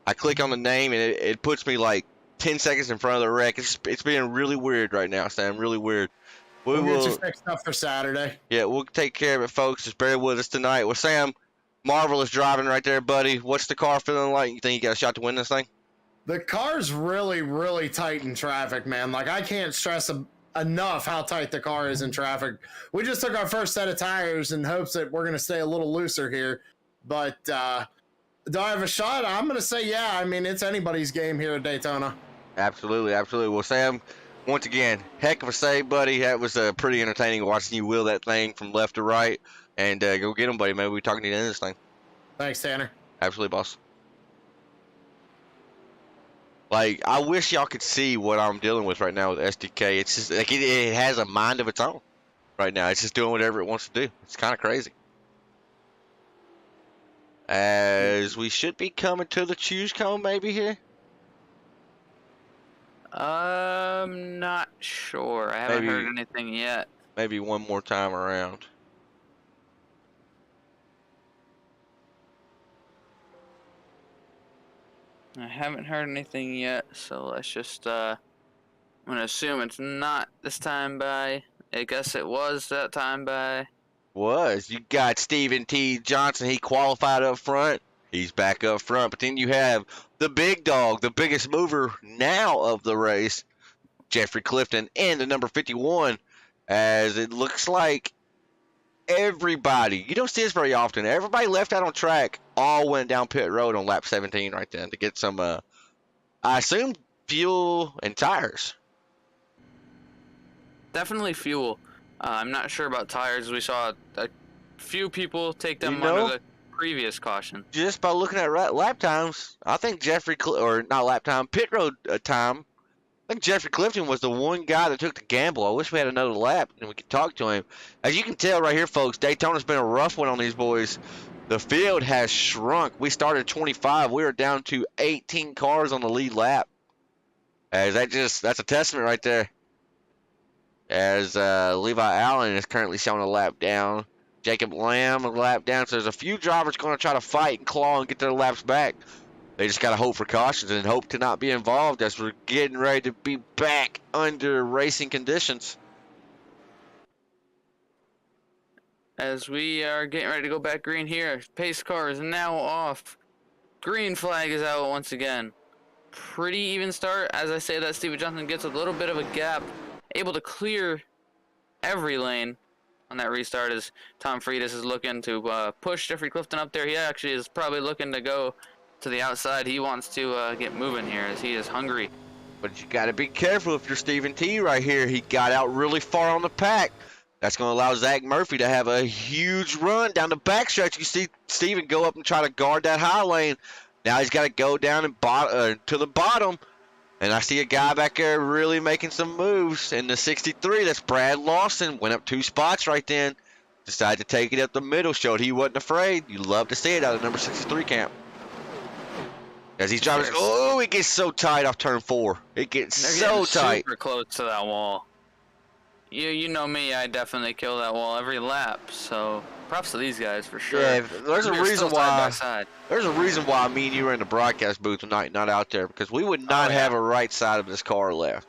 [SPEAKER 2] I click on the name and it puts me like 10 seconds in front of the wreck. It's being really weird right now, Sam. Really weird.
[SPEAKER 6] We'll get you fixed up for Saturday.
[SPEAKER 2] Yeah, we'll take care of it, folks. Just bear with us tonight. Well, Sam, marvelous driving right there, buddy. What's the car feeling like? You think you got a shot to win this thing?
[SPEAKER 6] The car's really, really tight in traffic, man. Like, I can't stress enough how tight the car is in traffic. We just took our first set of tires in hopes that we're going to stay a little looser here. But do I have a shot? I'm going to say yeah. I mean, it's anybody's game here at Daytona.
[SPEAKER 2] Absolutely, absolutely. Well, Sam, once again, heck of a save, buddy. That was pretty entertaining watching you wheel that thing from left to right. And go get him, buddy. Maybe we'll be talking to you in this thing.
[SPEAKER 6] Thanks, Tanner.
[SPEAKER 2] Absolutely, boss. Like, I wish y'all could see what I'm dealing with right now with SDK. It's just like it has a mind of its own right now. It's just doing whatever it wants to do. It's kind of crazy. As we should be coming to the choose cone maybe here.
[SPEAKER 3] Not sure. I haven't heard anything yet.
[SPEAKER 2] Maybe one more time around.
[SPEAKER 3] I haven't heard anything yet, so let's just, I'm gonna assume it's not this time by. I guess it was that time by.
[SPEAKER 2] You got Stephen T. Johnson. He qualified up front. He's back up front. But then you have the big dog, the biggest mover now of the race, Jeffrey Clifton, in the number 51, as it looks like everybody, you don't see this very often, everybody left out on track all went down pit road on lap 17 right then to get some, I assume, fuel and tires.
[SPEAKER 3] Definitely fuel. I'm not sure about tires. We saw a few people take them under the previous caution.
[SPEAKER 2] Just by looking at lap times, I think pit road time, I think Jeffrey Clifton was the one guy that took the gamble. I wish we had another lap and we could talk to him. As you can tell right here, folks, Daytona's been a rough one on these boys. The field has shrunk. We started 25. We are down to 18 cars on the lead lap. As that's a testament right there. As Levi Allen is currently showing a lap down. Jacob Lamb a lap down. So there's a few drivers going to try to fight and claw and get their laps back. They just got to hope for cautions and hope to not be involved as we're getting ready to be back under racing conditions.
[SPEAKER 3] As we are getting ready to go back green here, pace car is now off. Green flag is out once again. Pretty even start. As I say that, Steven Johnson gets a little bit of a gap, able to clear every lane on that restart as Tom Freitas is looking to push Jeffrey Clifton up there. He actually is probably looking to go to the outside. He wants to get moving here as he is hungry.
[SPEAKER 2] But you got to be careful if you're Stephen T right here. He got out really far on the pack. That's going to allow Zach Murphy to have a huge run down the backstretch. You see Stephen go up and try to guard that high lane. Now he's got to go down and to the bottom. And I see a guy back there really making some moves. In the 63, that's Brad Lawson. Went up 2 spots right then. Decided to take it up the middle. Showed he wasn't afraid. You love to see it out of number 63 camp. As he's driving, it gets so tight off turn 4. It gets so tight.
[SPEAKER 3] Super close to that wall. You know me, I definitely kill that wall every lap. So props to these guys for sure.
[SPEAKER 2] Yeah, there's a reason why.
[SPEAKER 3] Side by side.
[SPEAKER 2] There's a reason why me and you were in the broadcast booth tonight, not out there, because we would not have a right side of this car left.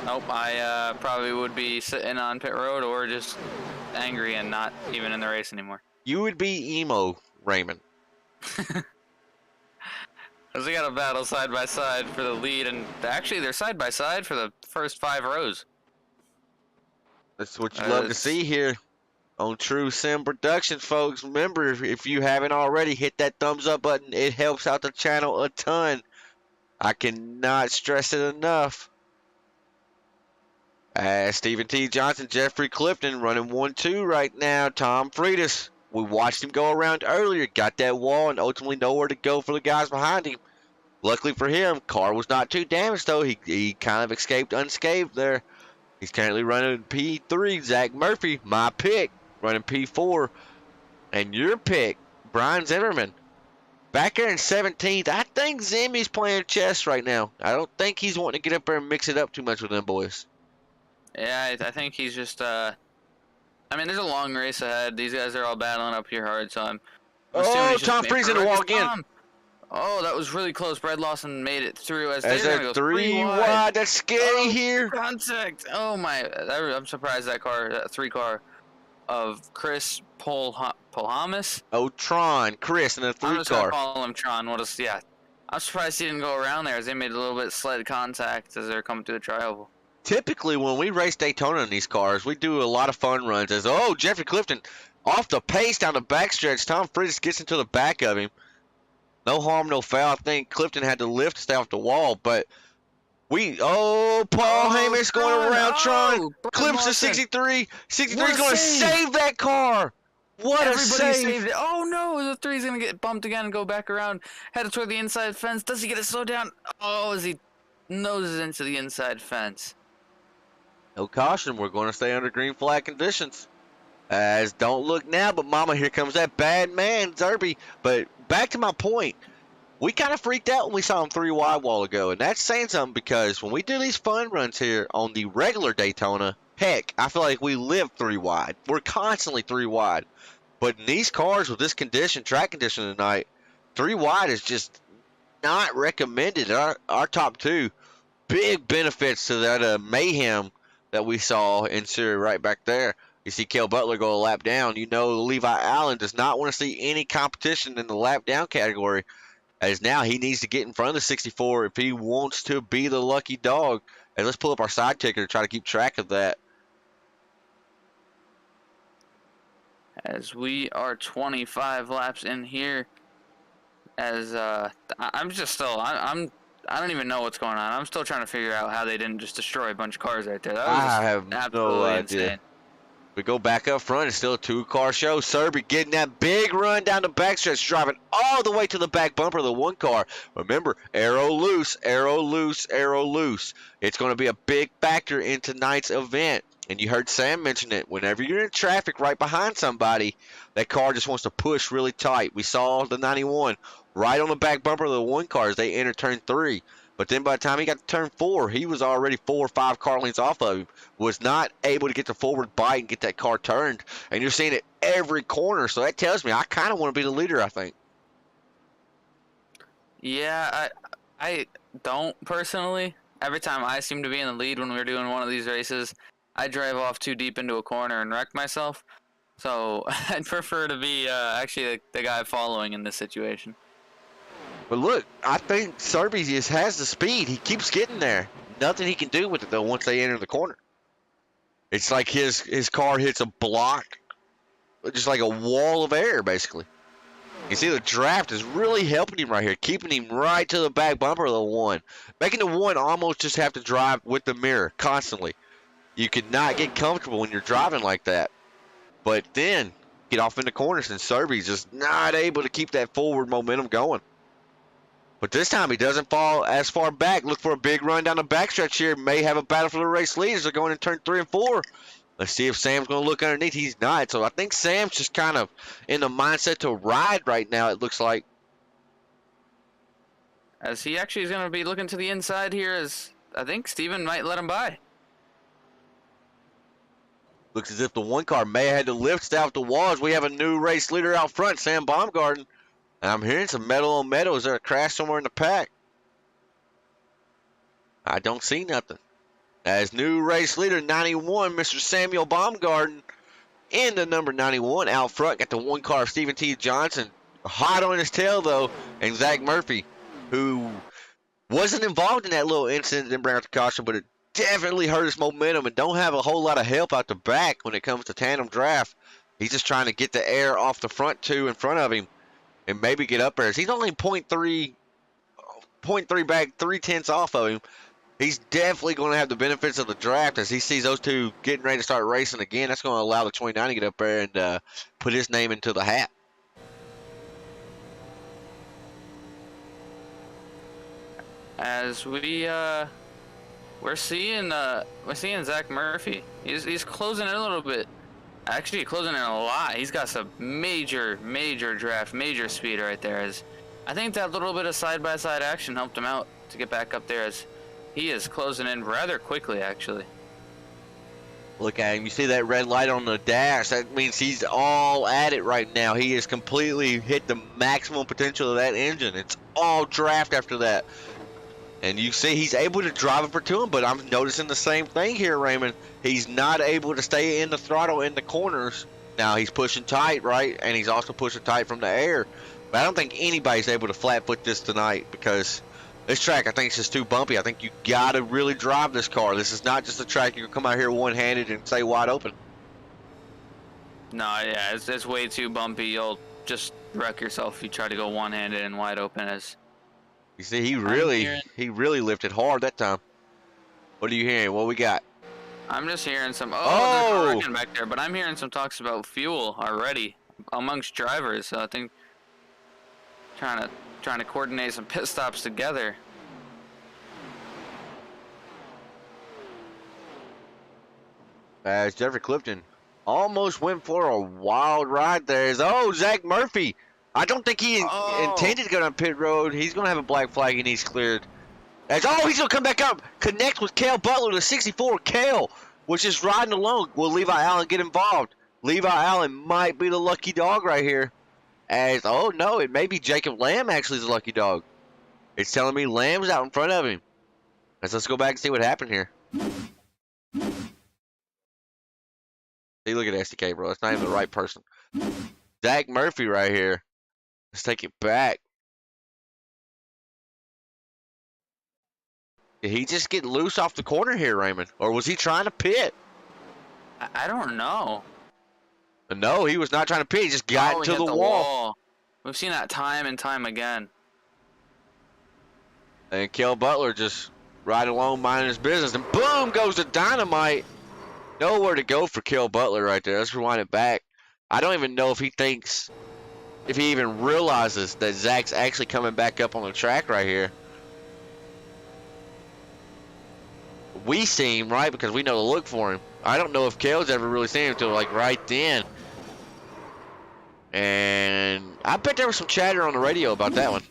[SPEAKER 3] Nope, I probably would be sitting on pit road or just angry and not even in the race anymore.
[SPEAKER 2] You would be emo, Raymond.
[SPEAKER 3] Because we got a battle side by side for the lead, and actually they're side by side for the first 5 rows.
[SPEAKER 2] That's what you love to see here on True Sim Productions, folks. Remember, if you haven't already, hit that thumbs up button. It helps out the channel a ton. I cannot stress it enough. Stephen T. Johnson, Jeffrey Clifton running 1-2 right now. Tom Freitas, we watched him go around earlier, got that wall, and ultimately nowhere to go for the guys behind him. Luckily for him, car was not too damaged, though. He kind of escaped unscathed there. He's currently running P3. Zach Murphy, my pick, running P4. And your pick, Brian Zimmerman, back there in 17th. I think Zimmy's playing chess right now. I don't think he's wanting to get up there and mix it up too much with them boys.
[SPEAKER 3] Yeah, I think he's just, I mean, there's a long race ahead. These guys are all battling up here hard, so I'm assuming he's just
[SPEAKER 2] Tom Freeze in the wall again.
[SPEAKER 3] Oh, that was really close. Brad Lawson made it through as
[SPEAKER 2] As
[SPEAKER 3] they're
[SPEAKER 2] a
[SPEAKER 3] gonna go
[SPEAKER 2] 3 wide. That's scary here.
[SPEAKER 3] Contact. Oh my! I'm surprised that 3 car of Chris Polhamus.
[SPEAKER 2] Oh, Tron, Chris in a
[SPEAKER 3] I'm
[SPEAKER 2] 3
[SPEAKER 3] just gonna
[SPEAKER 2] car.
[SPEAKER 3] call him Tron. Yeah. I'm surprised he didn't go around there as they made a little bit sled contact as they're coming through the tri-oval.
[SPEAKER 2] Typically, when we race Daytona in these cars, we do a lot of fun runs. As Jeffrey Clifton off the pace down the backstretch. Tom Fritz gets into the back of him. No harm, no foul. I think Clifton had to lift to stay off the wall, but Paul Heyman's going around Tron. Clips to 63. 63's going to save that car. What a save.
[SPEAKER 3] Saved it. Oh no, the 3's going to get bumped again and go back around. Headed toward the inside fence. Does he get it slowed down? Oh, as he noses into the inside fence.
[SPEAKER 2] No caution. We're going to stay under green flag conditions. As don't look now, but mama, here comes that bad man, Derby. But back to my point. We kind of freaked out when we saw him 3 wide a while ago, and that's saying something because when we do these fun runs here on the regular Daytona, heck, I feel like we live 3 wide. We're constantly 3 wide. But in these cars with this condition, track condition tonight, 3 wide is just not recommended. Our top 2, big benefits to that mayhem that we saw in Surrey right back there. You see Kel Butler go a lap down. You know Levi Allen does not want to see any competition in the lap down category. As now he needs to get in front of the 64 if he wants to be the lucky dog. And let's pull up our side ticker to try to keep track of that.
[SPEAKER 3] As we are 25 laps in here, as I'm just still, I don't even know what's going on. I'm still trying to figure out how they didn't just destroy a bunch of cars right there. That was
[SPEAKER 2] I have no idea.
[SPEAKER 3] insane.
[SPEAKER 2] We go back up front. It's still a 2-car show. Serby getting that big run down the backstretch, driving all the way to the back bumper of the 1 car. Remember, arrow loose, arrow loose, arrow loose. It's going to be a big factor in tonight's event. And you heard Sam mention it. Whenever you're in traffic right behind somebody, that car just wants to push really tight. We saw the 91 right on the back bumper of the 1 car as they entered turn 3. But then by the time he got to turn 4, he was already 4 or 5 car lengths off of him. Was not able to get the forward bite and get that car turned. And you're seeing it every corner. So that tells me I kind of want to be the leader, I think.
[SPEAKER 3] Yeah, I don't personally. Every time I seem to be in the lead when we're doing one of these races, I drive off too deep into a corner and wreck myself. So I'd prefer to be actually the guy following in this situation.
[SPEAKER 2] But look, I think Serby just has the speed. He keeps getting there. Nothing he can do with it, though, once they enter the corner. It's like his car hits a block, just like a wall of air, basically. You see the draft is really helping him right here, keeping him right to the back bumper of the 1. Making the 1 almost just have to drive with the mirror constantly. You could not get comfortable when you're driving like that. But then, get off into corners, and Serby's just not able to keep that forward momentum going. But this time he doesn't fall as far back. Look for a big run down the backstretch here. May have a battle for the race leaders. They're going to turn 3 and 4. Let's see if Sam's going to look underneath. He's not. So I think Sam's just kind of in the mindset to ride right now, it looks like.
[SPEAKER 3] As he actually is going to be looking to the inside here, as I think Steven might let him by.
[SPEAKER 2] Looks as if the 1 car may have had to lift out the walls. We have a new race leader out front, Sam Baumgarten. And I'm hearing some metal on metal. Is there a crash somewhere in the pack? I don't see nothing. As new race leader 91, Mr. Samuel Baumgarten in the number 91 out front. Got the 1 car of Stephen T. Johnson. Hot on his tail, though. And Zach Murphy, who wasn't involved in that little incident, didn't bring out the caution, but it definitely hurt his momentum and don't have a whole lot of help out the back when it comes to tandem draft. He's just trying to get the air off the front 2 in front of him. And maybe get up there. He's only 0.3 back, 0.3 off of him. He's definitely going to have the benefits of the draft as he sees those 2 getting ready to start racing again. That's going to allow the 29 to get up there and put his name into the hat.
[SPEAKER 3] As we're seeing Zach Murphy. He's closing in a little bit. Actually, closing in a lot. He's got some major draft, major speed right there. As I think that little bit of side-by-side action helped him out to get back up there as he is closing in rather quickly, actually.
[SPEAKER 2] Look at him. You see that red light on the dash? That means he's all at it right now. He has completely hit the maximum potential of that engine. It's all draft after that. And you see he's able to drive up to him, but I'm noticing the same thing here, Raymond. He's not able to stay in the throttle in the corners. Now he's pushing tight, right? And he's also pushing tight from the air. But I don't think anybody's able to flat foot this tonight because this track, I think, is just too bumpy. I think you got to really drive this car. This is not just a track you can come out here one-handed and stay wide open.
[SPEAKER 3] No, yeah, it's way too bumpy. You'll just wreck yourself if you try to go one-handed and wide open. As
[SPEAKER 2] you see, he really lifted hard that time. What are you hearing? What we got?
[SPEAKER 3] I'm just hearing some.
[SPEAKER 2] Oh!
[SPEAKER 3] They're wrecking back there, but I'm hearing some talks about fuel already amongst drivers. So I think trying to coordinate some pit stops together.
[SPEAKER 2] As Jeffrey Clifton almost went for a wild ride there. Zach Murphy. I don't think he intended to go down pit road. He's going to have a black flag and he's cleared. He's going to come back up, connect with Cale Butler, the 64. Cale was just riding alone. Will Levi Allen get involved? Levi Allen might be the lucky dog right here. Oh no, it may be Jacob Lamb actually is the lucky dog. It's telling me Lamb's out in front of him. Let's go back and see what happened here. See, look at SDK, bro. That's not even the right person. Zach Murphy right here. Let's take it back. Did he just get loose off the corner here, Raymond? Or was he trying to pit?
[SPEAKER 3] I don't know.
[SPEAKER 2] No, he was not trying to pit. He just got into the wall.
[SPEAKER 3] We've seen that time and time again.
[SPEAKER 2] And Cale Butler just right along minding his business. And boom goes the dynamite. Nowhere to go for Cale Butler right there. Let's rewind it back. I don't even know if he even realizes that Zach's actually coming back up on the track right here. We see him, right? Because we know to look for him. I don't know if Cale's ever really seen him until like right then. And I bet there was some chatter on the radio about that one.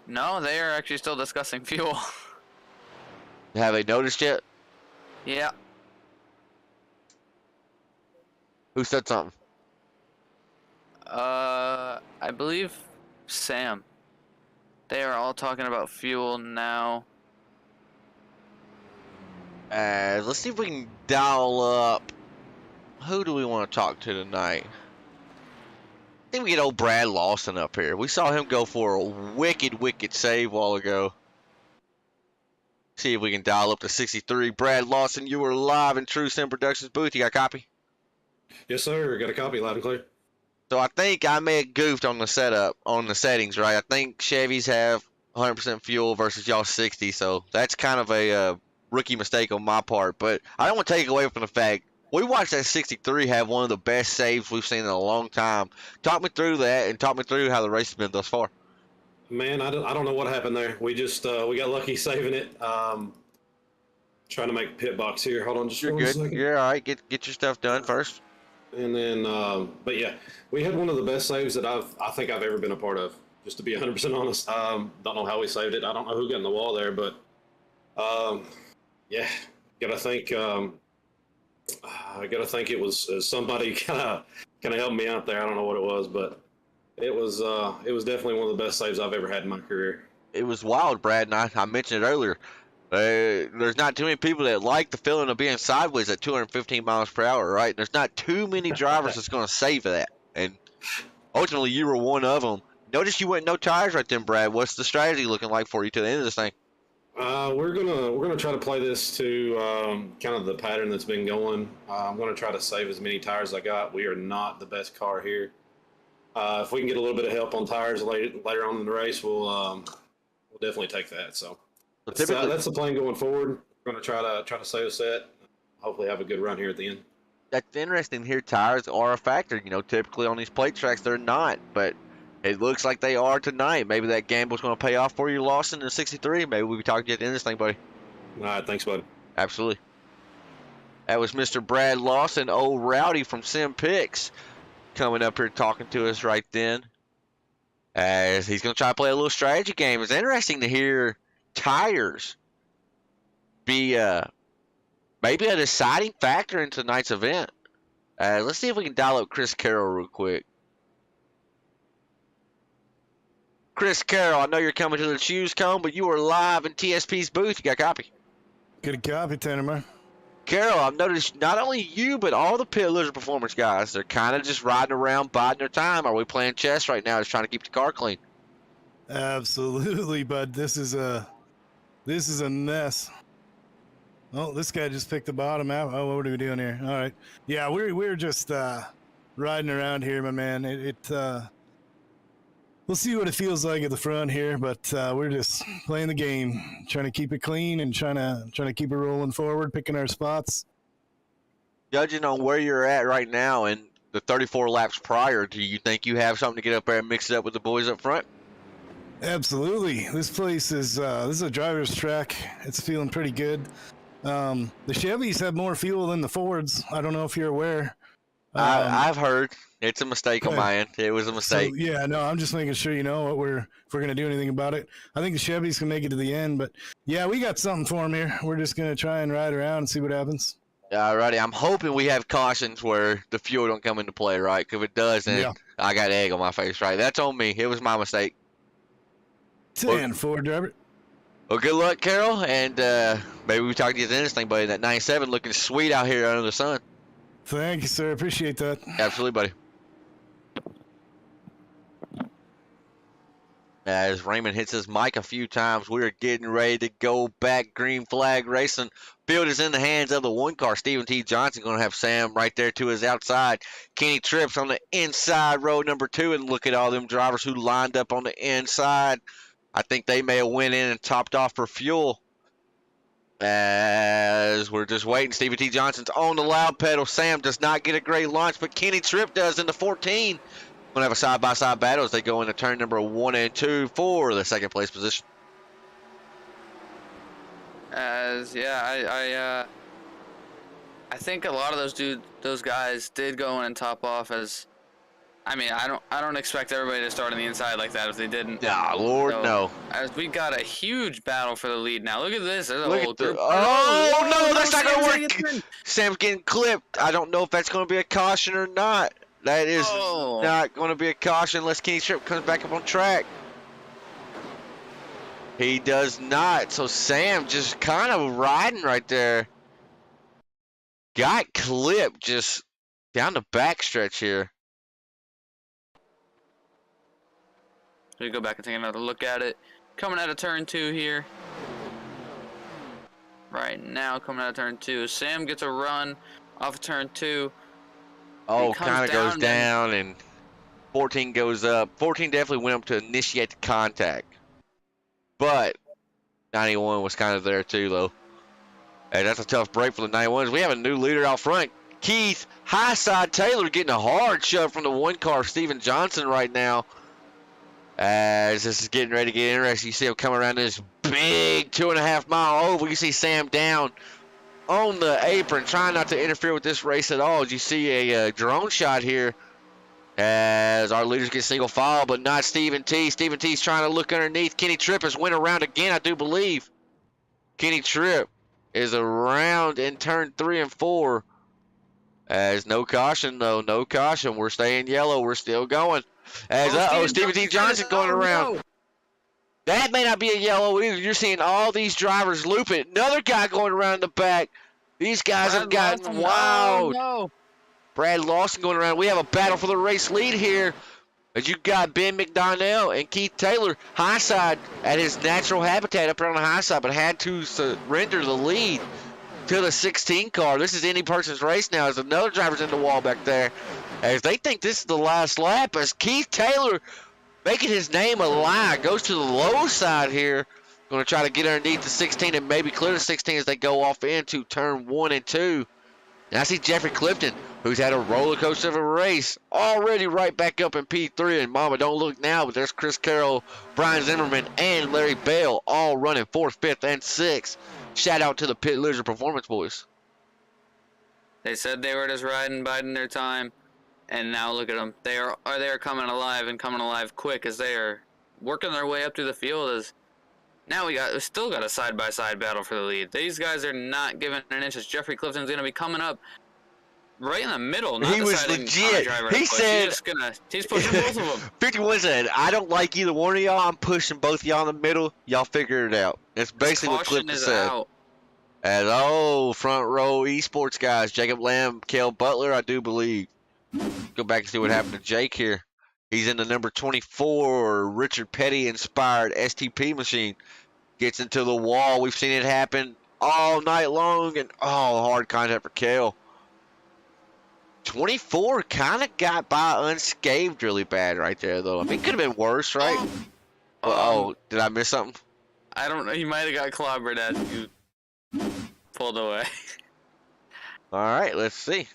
[SPEAKER 3] No, they are actually still discussing fuel.
[SPEAKER 2] Have they noticed yet?
[SPEAKER 3] Yeah.
[SPEAKER 2] Who said something?
[SPEAKER 3] I believe Sam. They are all talking about fuel now.
[SPEAKER 2] Let's see if we can dial up. Who do we want to talk to tonight? I think we get old Brad Lawson up here. We saw him go for a wicked save a while ago. See if we can dial up to 63. Brad Lawson, you were live in True Sim Productions booth. You got a copy?
[SPEAKER 7] Yes, sir. Got a copy, loud and clear.
[SPEAKER 2] So I think I may have goofed on the settings, right? I think Chevys have 100% fuel versus y'all 60, so that's kind of a rookie mistake on my part. But I don't want to take away from the fact we watched that 63 have one of the best saves we've seen in a long time. Talk me through that and talk me through how the race has been thus far.
[SPEAKER 7] Man, I don't know what happened there. We just we got lucky saving it. Trying to make a pit box here. Hold on just
[SPEAKER 2] You're
[SPEAKER 7] one
[SPEAKER 2] good.
[SPEAKER 7] second.
[SPEAKER 2] You're all right. Get your stuff done first.
[SPEAKER 7] And then, but yeah, we had one of the best saves that I think I've ever been a part of. Just to be 100% honest, don't know how we saved it. I don't know who got in the wall there, but yeah, gotta think. I gotta think it was somebody kind of helped me out there. I don't know what it was, but it was definitely one of the best saves I've ever had in my career.
[SPEAKER 2] It was wild, Brad, and I mentioned it earlier. There's not too many people that like the feeling of being sideways at 215 miles per hour, right? There's not too many drivers that's going to save that, and ultimately you were one of them. Notice you went no tires right then, Brad. What's the strategy looking like for you to the end of this thing?
[SPEAKER 7] We're gonna try to play this to kind of the pattern that's been going. I'm gonna try to save as many tires as I got. We are not the best car here. If we can get a little bit of help on tires later on in the race, we'll definitely take that. So that's the plan going forward. We're gonna try to save a set. Hopefully, have a good run here at the end.
[SPEAKER 2] That's interesting here. Tires are a factor. You know, typically on these plate tracks they're not, but it looks like they are tonight. Maybe that gamble's going to pay off for you, Lawson, in 63. Maybe we'll be talking to you at the end of this thing, buddy.
[SPEAKER 7] All right, thanks, bud.
[SPEAKER 2] Absolutely. That was Mr. Brad Lawson, old Rowdy from Sim Picks, coming up here talking to us right then. As he's going to try to play a little strategy game. It's interesting to hear tires be maybe a deciding factor in tonight's event. Let's see if we can dial up Chris Carroll real quick. Chris Carroll, I know you're coming to the Choose Cone, but you are live in TSP's booth. You got a copy?
[SPEAKER 8] Good copy, Tanner.
[SPEAKER 2] Carroll, I've noticed not only you, but all the Pit Lizard Performance guys, they're kind of just riding around, biding their time. Are we playing chess right now, just trying to keep the car clean?
[SPEAKER 8] Absolutely, bud. This is a mess. Oh, this guy just picked the bottom out. Oh, what are we doing here? All right. Yeah, we're just riding around here, my man. We'll see what it feels like at the front here, but we're just playing the game, trying to keep it clean and trying to keep it rolling forward, picking our spots.
[SPEAKER 2] Judging on where you're at right now and the 34 laps prior, do you think you have something to get up there and mix it up with the boys up front?
[SPEAKER 8] Absolutely. This place is this is a driver's track. It's feeling pretty good. The Chevys have more fuel than the Fords. I don't know if you're aware.
[SPEAKER 2] I've heard. It's a mistake on my end. It was a mistake.
[SPEAKER 8] So, yeah, no, I'm just making sure you know if we're going to do anything about it. I think the Chevys can make it to the end, but yeah, we got something for them here. We're just going to try and ride around and see what happens.
[SPEAKER 2] Alrighty, I'm hoping we have cautions where the fuel don't come into play, right? Because if it does, then I got egg on my face, right? That's on me. It was my mistake.
[SPEAKER 8] 10-4, driver.
[SPEAKER 2] Well, good luck, Carol, and maybe we talk to you at the end of this thing, buddy. That 97 looking sweet out here under the sun.
[SPEAKER 8] Thank you, sir. Appreciate that.
[SPEAKER 2] Absolutely, buddy. As Raymond hits his mic a few times, we are getting ready to go back. Green flag racing. Field is in the hands of the one car. Stephen T. Johnson going to have Sam right there to his outside. Kenny Trips on the inside row number 2. And look at all them drivers who lined up on the inside. I think they may have went in and topped off for fuel. As we're just waiting. Stephen T. Johnson's on the loud pedal. Sam does not get a great launch, but Kenny Tripp does in the 14. Going to have a side-by-side battle as they go into turn number 1 and 2 for the second place position.
[SPEAKER 3] I think a lot of those guys did go in and top off as. I mean, I don't expect everybody to start on the inside like that if they didn't.
[SPEAKER 2] Nah, Lord,
[SPEAKER 3] so,
[SPEAKER 2] no.
[SPEAKER 3] As we got a huge battle for the lead now. Look at this. There's a whole group.
[SPEAKER 2] Oh, no, that's not going to work. Sam's getting clipped. I don't know if that's going to be a caution or not. That is not going to be a caution unless Kenny Tripp comes back up on track. He does not. So Sam just kind of riding right there. Got clipped just down the backstretch here.
[SPEAKER 3] We go back and take another look at it. Coming out of turn 2 here. Right now, coming out of turn 2. Sam gets a run off of turn 2.
[SPEAKER 2] Oh, kind of goes down, and 14 goes up. 14 definitely went up to initiate the contact. But 91 was kind of there too, though. Hey, that's a tough break for the 91s. We have a new leader out front. Keith Highside Taylor getting a hard shove from the one car, Steven Johnson, right now. As this is getting ready to get interesting, you see him come around this big 2.5 mile oval. You see Sam down on the apron, trying not to interfere with this race at all. As you see a drone shot here as our leaders get single file, but not Stephen T. Stephen T's trying to look underneath. Kenny Tripp has went around again, I do believe. Kenny Tripp is around in turn 3 and 4. As no caution, though. No caution. We're staying yellow. We're still going. As Stephen T. Johnson going around. No. That may not be a yellow either. You're seeing all these drivers loop it. Another guy going around the back. These guys have gotten wild. No. Brad Lawson going around. We have a battle for the race lead here. As you got Ben McDonnell and Keith Taylor. High side at his natural habitat up there on the high side, but had to surrender the lead to the 16 car. This is any person's race now as another driver's in the wall back there. As they think this is the last lap, as Keith Taylor making his name a lie, goes to the low side here. Going to try to get underneath the 16 and maybe clear the 16 as they go off into turn 1 and 2. And I see Jeffrey Clifton, who's had a roller coaster of a race, already right back up in P3. And mama, don't look now, but there's Chris Carroll, Brian Zimmerman, and Larry Bell all running 4th, 5th, and 6th. Shout out to the Pit Lizard Performance boys.
[SPEAKER 3] They said they were just riding, biding their time. And now look at them. They are coming alive and coming alive quick as they are working their way up through the field. As Now we still got a side-by-side battle for the lead. These guys are not giving an inch. As Jeffrey Clifton's going to be coming up right in the middle. Not
[SPEAKER 2] He was
[SPEAKER 3] deciding on a
[SPEAKER 2] legit.
[SPEAKER 3] driver to
[SPEAKER 2] He
[SPEAKER 3] push.
[SPEAKER 2] said,
[SPEAKER 3] he's pushing both of them.
[SPEAKER 2] 51 said, I don't like either one of y'all. I'm pushing both of y'all in the middle. Y'all figure it out. That's basically what
[SPEAKER 3] Caution
[SPEAKER 2] Clifton
[SPEAKER 3] is
[SPEAKER 2] said.
[SPEAKER 3] out.
[SPEAKER 2] As front row esports guys, Jacob Lamb, Cale Butler, I do believe. Go back and see what happened to Jake here. He's in the number 24 Richard Petty inspired STP machine. Gets into the wall. We've seen it happen all night long, and hard contact for Cale. 24 kind of got by unscathed really bad right there, though. I mean, it could have been worse, right? Did I miss something?
[SPEAKER 3] I don't know. He might have got clobbered as you pulled away.
[SPEAKER 2] All right, let's see.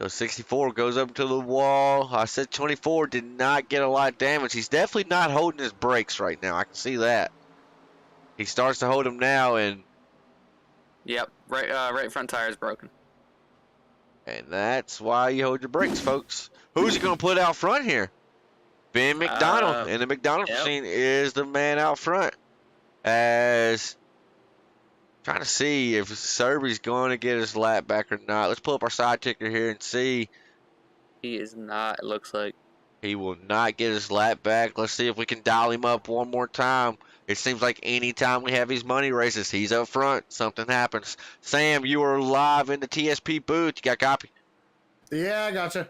[SPEAKER 2] So 64 goes up to the wall. I said 24 did not get a lot of damage. He's definitely not holding his brakes right now. I can see that. He starts to hold them now, and
[SPEAKER 3] Yep, right front tire is broken.
[SPEAKER 2] that's why you hold your brakes, folks. Who's he going to put out front here? Ben McDonald. And the McDonald machine is the man out front. As trying to see if Serby's going to get his lap back or not. Let's pull up our side ticker here and see.
[SPEAKER 3] He is not, it looks like.
[SPEAKER 2] He will not get his lap back. Let's see if we can dial him up one more time. It seems like any time we have these money races, he's up front. Something happens. Sam, you are live in the TSP booth. You got a copy?
[SPEAKER 6] Yeah, I gotcha.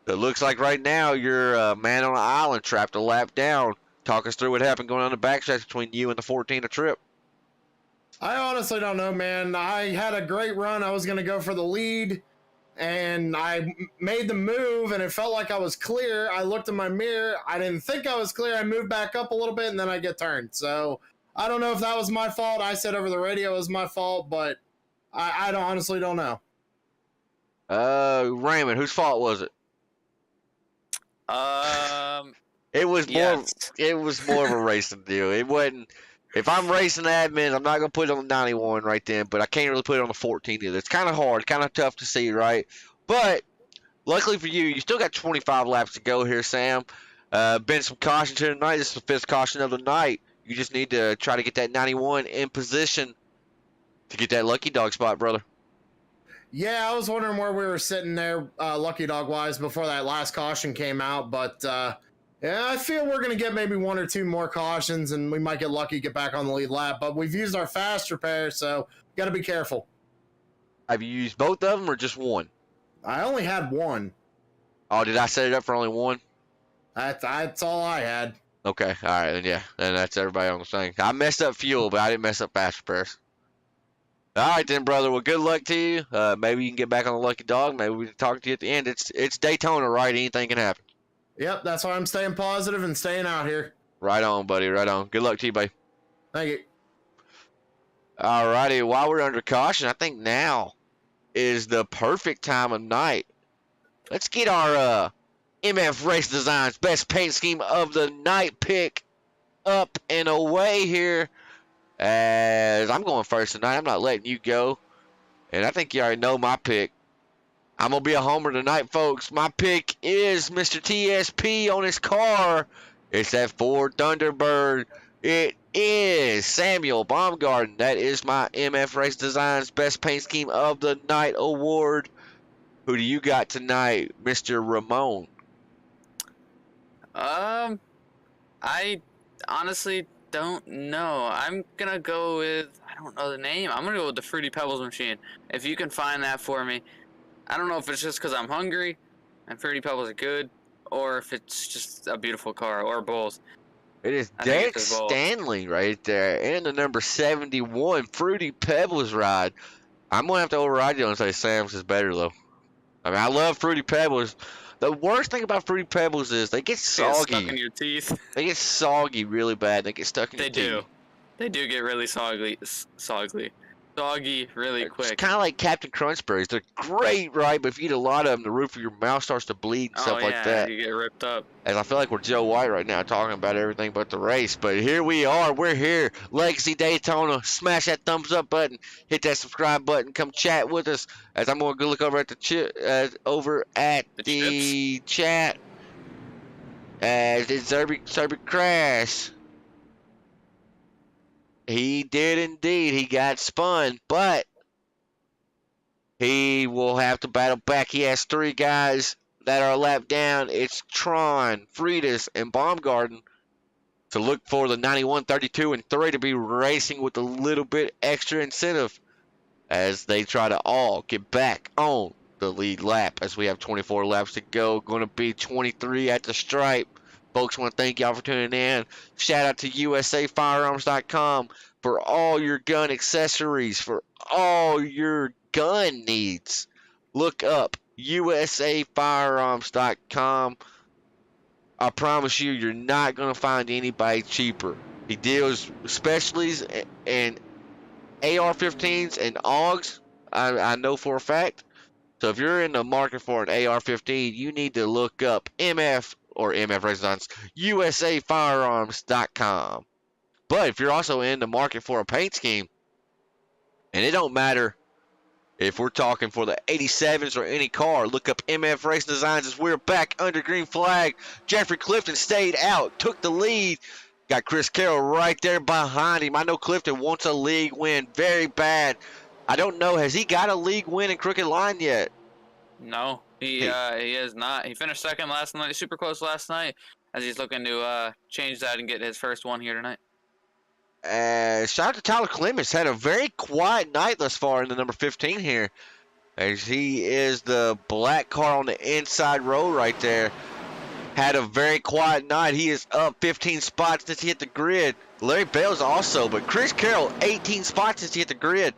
[SPEAKER 2] It looks like right now you're a man on an island trapped a lap down. Talk us through what happened going on the backstretch between you and the 14 a trip.
[SPEAKER 6] I honestly don't know, man. I had a great run. I was going to go for the lead, and I made the move, and it felt like I was clear. I looked in my mirror. I didn't think I was clear. I moved back up a little bit, and then I get turned. So I don't know if that was my fault. I said over the radio it was my fault, but I honestly don't know.
[SPEAKER 2] Raymond, whose fault was it? It was more of a racing deal. It wasn't. If I'm racing admin, I'm not gonna put it on the 91 right then, but I can't really put it on the 14 either. It's kind of hard, kind of tough to see, right? But luckily for you, you still got 25 laps to go here, Sam. Been some cautions here tonight. This is the fifth caution of the night. You just need to try to get that 91 in position to get that lucky dog spot, brother.
[SPEAKER 6] Yeah, I was wondering where we were sitting there, lucky dog wise, before that last caution came out. But yeah, I feel we're gonna get maybe one or two more cautions, and we might get lucky, get back on the lead lap. But we've used our fast repair, so got to be careful.
[SPEAKER 2] Have you used both of them or just one?
[SPEAKER 6] I only had one.
[SPEAKER 2] Oh, did I set it up for only one?
[SPEAKER 6] That's all I had.
[SPEAKER 2] Okay, all right, then yeah, then that's everybody on the thing. I messed up fuel, but I didn't mess up fast repairs. All right then, brother. Well, good luck to you. Maybe you can get back on the lucky dog. Maybe we can talk to you at the end. It's Daytona, right? Anything can happen.
[SPEAKER 6] Yep, that's why I'm staying positive and staying out here.
[SPEAKER 2] Right on, buddy. Right on. Good luck to you, buddy.
[SPEAKER 6] Thank you.
[SPEAKER 2] All righty. While we're under caution, I think now is the perfect time of night. Let's get our MF Race Designs best paint scheme of the night pick up and away here. As I'm going first tonight, I'm not letting you go. And I think you already know my pick. I'm going to be a homer tonight, folks. My pick is Mr. TSP on his car. It's that Ford Thunderbird. It is Samuel Baumgarten. That is my MF Race Designs Best Paint Scheme of the Night award. Who do you got tonight, Mr. Ramon?
[SPEAKER 3] I honestly don't know. I'm going to go with, I don't know the name. I'm going to go with the Fruity Pebbles machine. If you can find that for me. I don't know if it's just because I'm hungry and Fruity Pebbles are good, or if it's just a beautiful car, or both.
[SPEAKER 2] It is Derek Stanley right there, and the number 71 Fruity Pebbles ride. I'm going to have to override you and say Sam's is better, though. I mean, I love Fruity Pebbles. The worst thing about Fruity Pebbles is they get soggy.
[SPEAKER 3] They get stuck in your teeth.
[SPEAKER 2] They get soggy really bad. They get stuck in your teeth.
[SPEAKER 3] They do. They do get really soggy really quick.
[SPEAKER 2] It's kind of like Captain Crunch Berries. They're great, right? But if you eat a lot of them, the roof of your mouth starts to bleed and stuff like that.
[SPEAKER 3] You get ripped up.
[SPEAKER 2] As I feel like we're Joe White right now talking about everything but the race. But here we are. We're here. Legacy Daytona. Smash that thumbs up button. Hit that subscribe button. Come chat with us. As I'm going to go look over at the chat. As it's Serby Crash. He did indeed. He got spun, but he will have to battle back. He has 3 guys that are a lap down. It's Tron, Freitas, and Baumgarten to look for the 91, 32, and 3 to be racing with a little bit extra incentive as they try to all get back on the lead lap as we have 24 laps to go. Going to be 23 at the stripe. Folks, want to thank y'all for tuning in. Shout out to USAFirearms.com for all your gun accessories, for all your gun needs. Look up USAFirearms.com. I promise you, you're not going to find anybody cheaper. He deals specialties and AR-15s and AUGs, I know for a fact. So if you're in the market for an AR-15, you need to look up MF Resistance, USAFirearms.com. But if you're also in the market for a paint scheme, and it don't matter if we're talking for the 87s or any car, look up MF Racing Designs as we're back under green flag. Jeffrey Clifton stayed out, took the lead. Got Chris Carroll right there behind him. I know Clifton wants a league win very bad. I don't know, has he got a league win in Crooked Line yet?
[SPEAKER 3] No, he has not. He finished second last night, super close last night, as he's looking to change that and get his first one here tonight.
[SPEAKER 2] Shout out to Tyler Clemens. Had a very quiet night thus far in the number 15 here, as he is the black car on the inside row right there. Had a very quiet night. He is up 15 spots since he hit the grid. Larry Bales also, but Chris Carroll 18 spots since he hit the grid.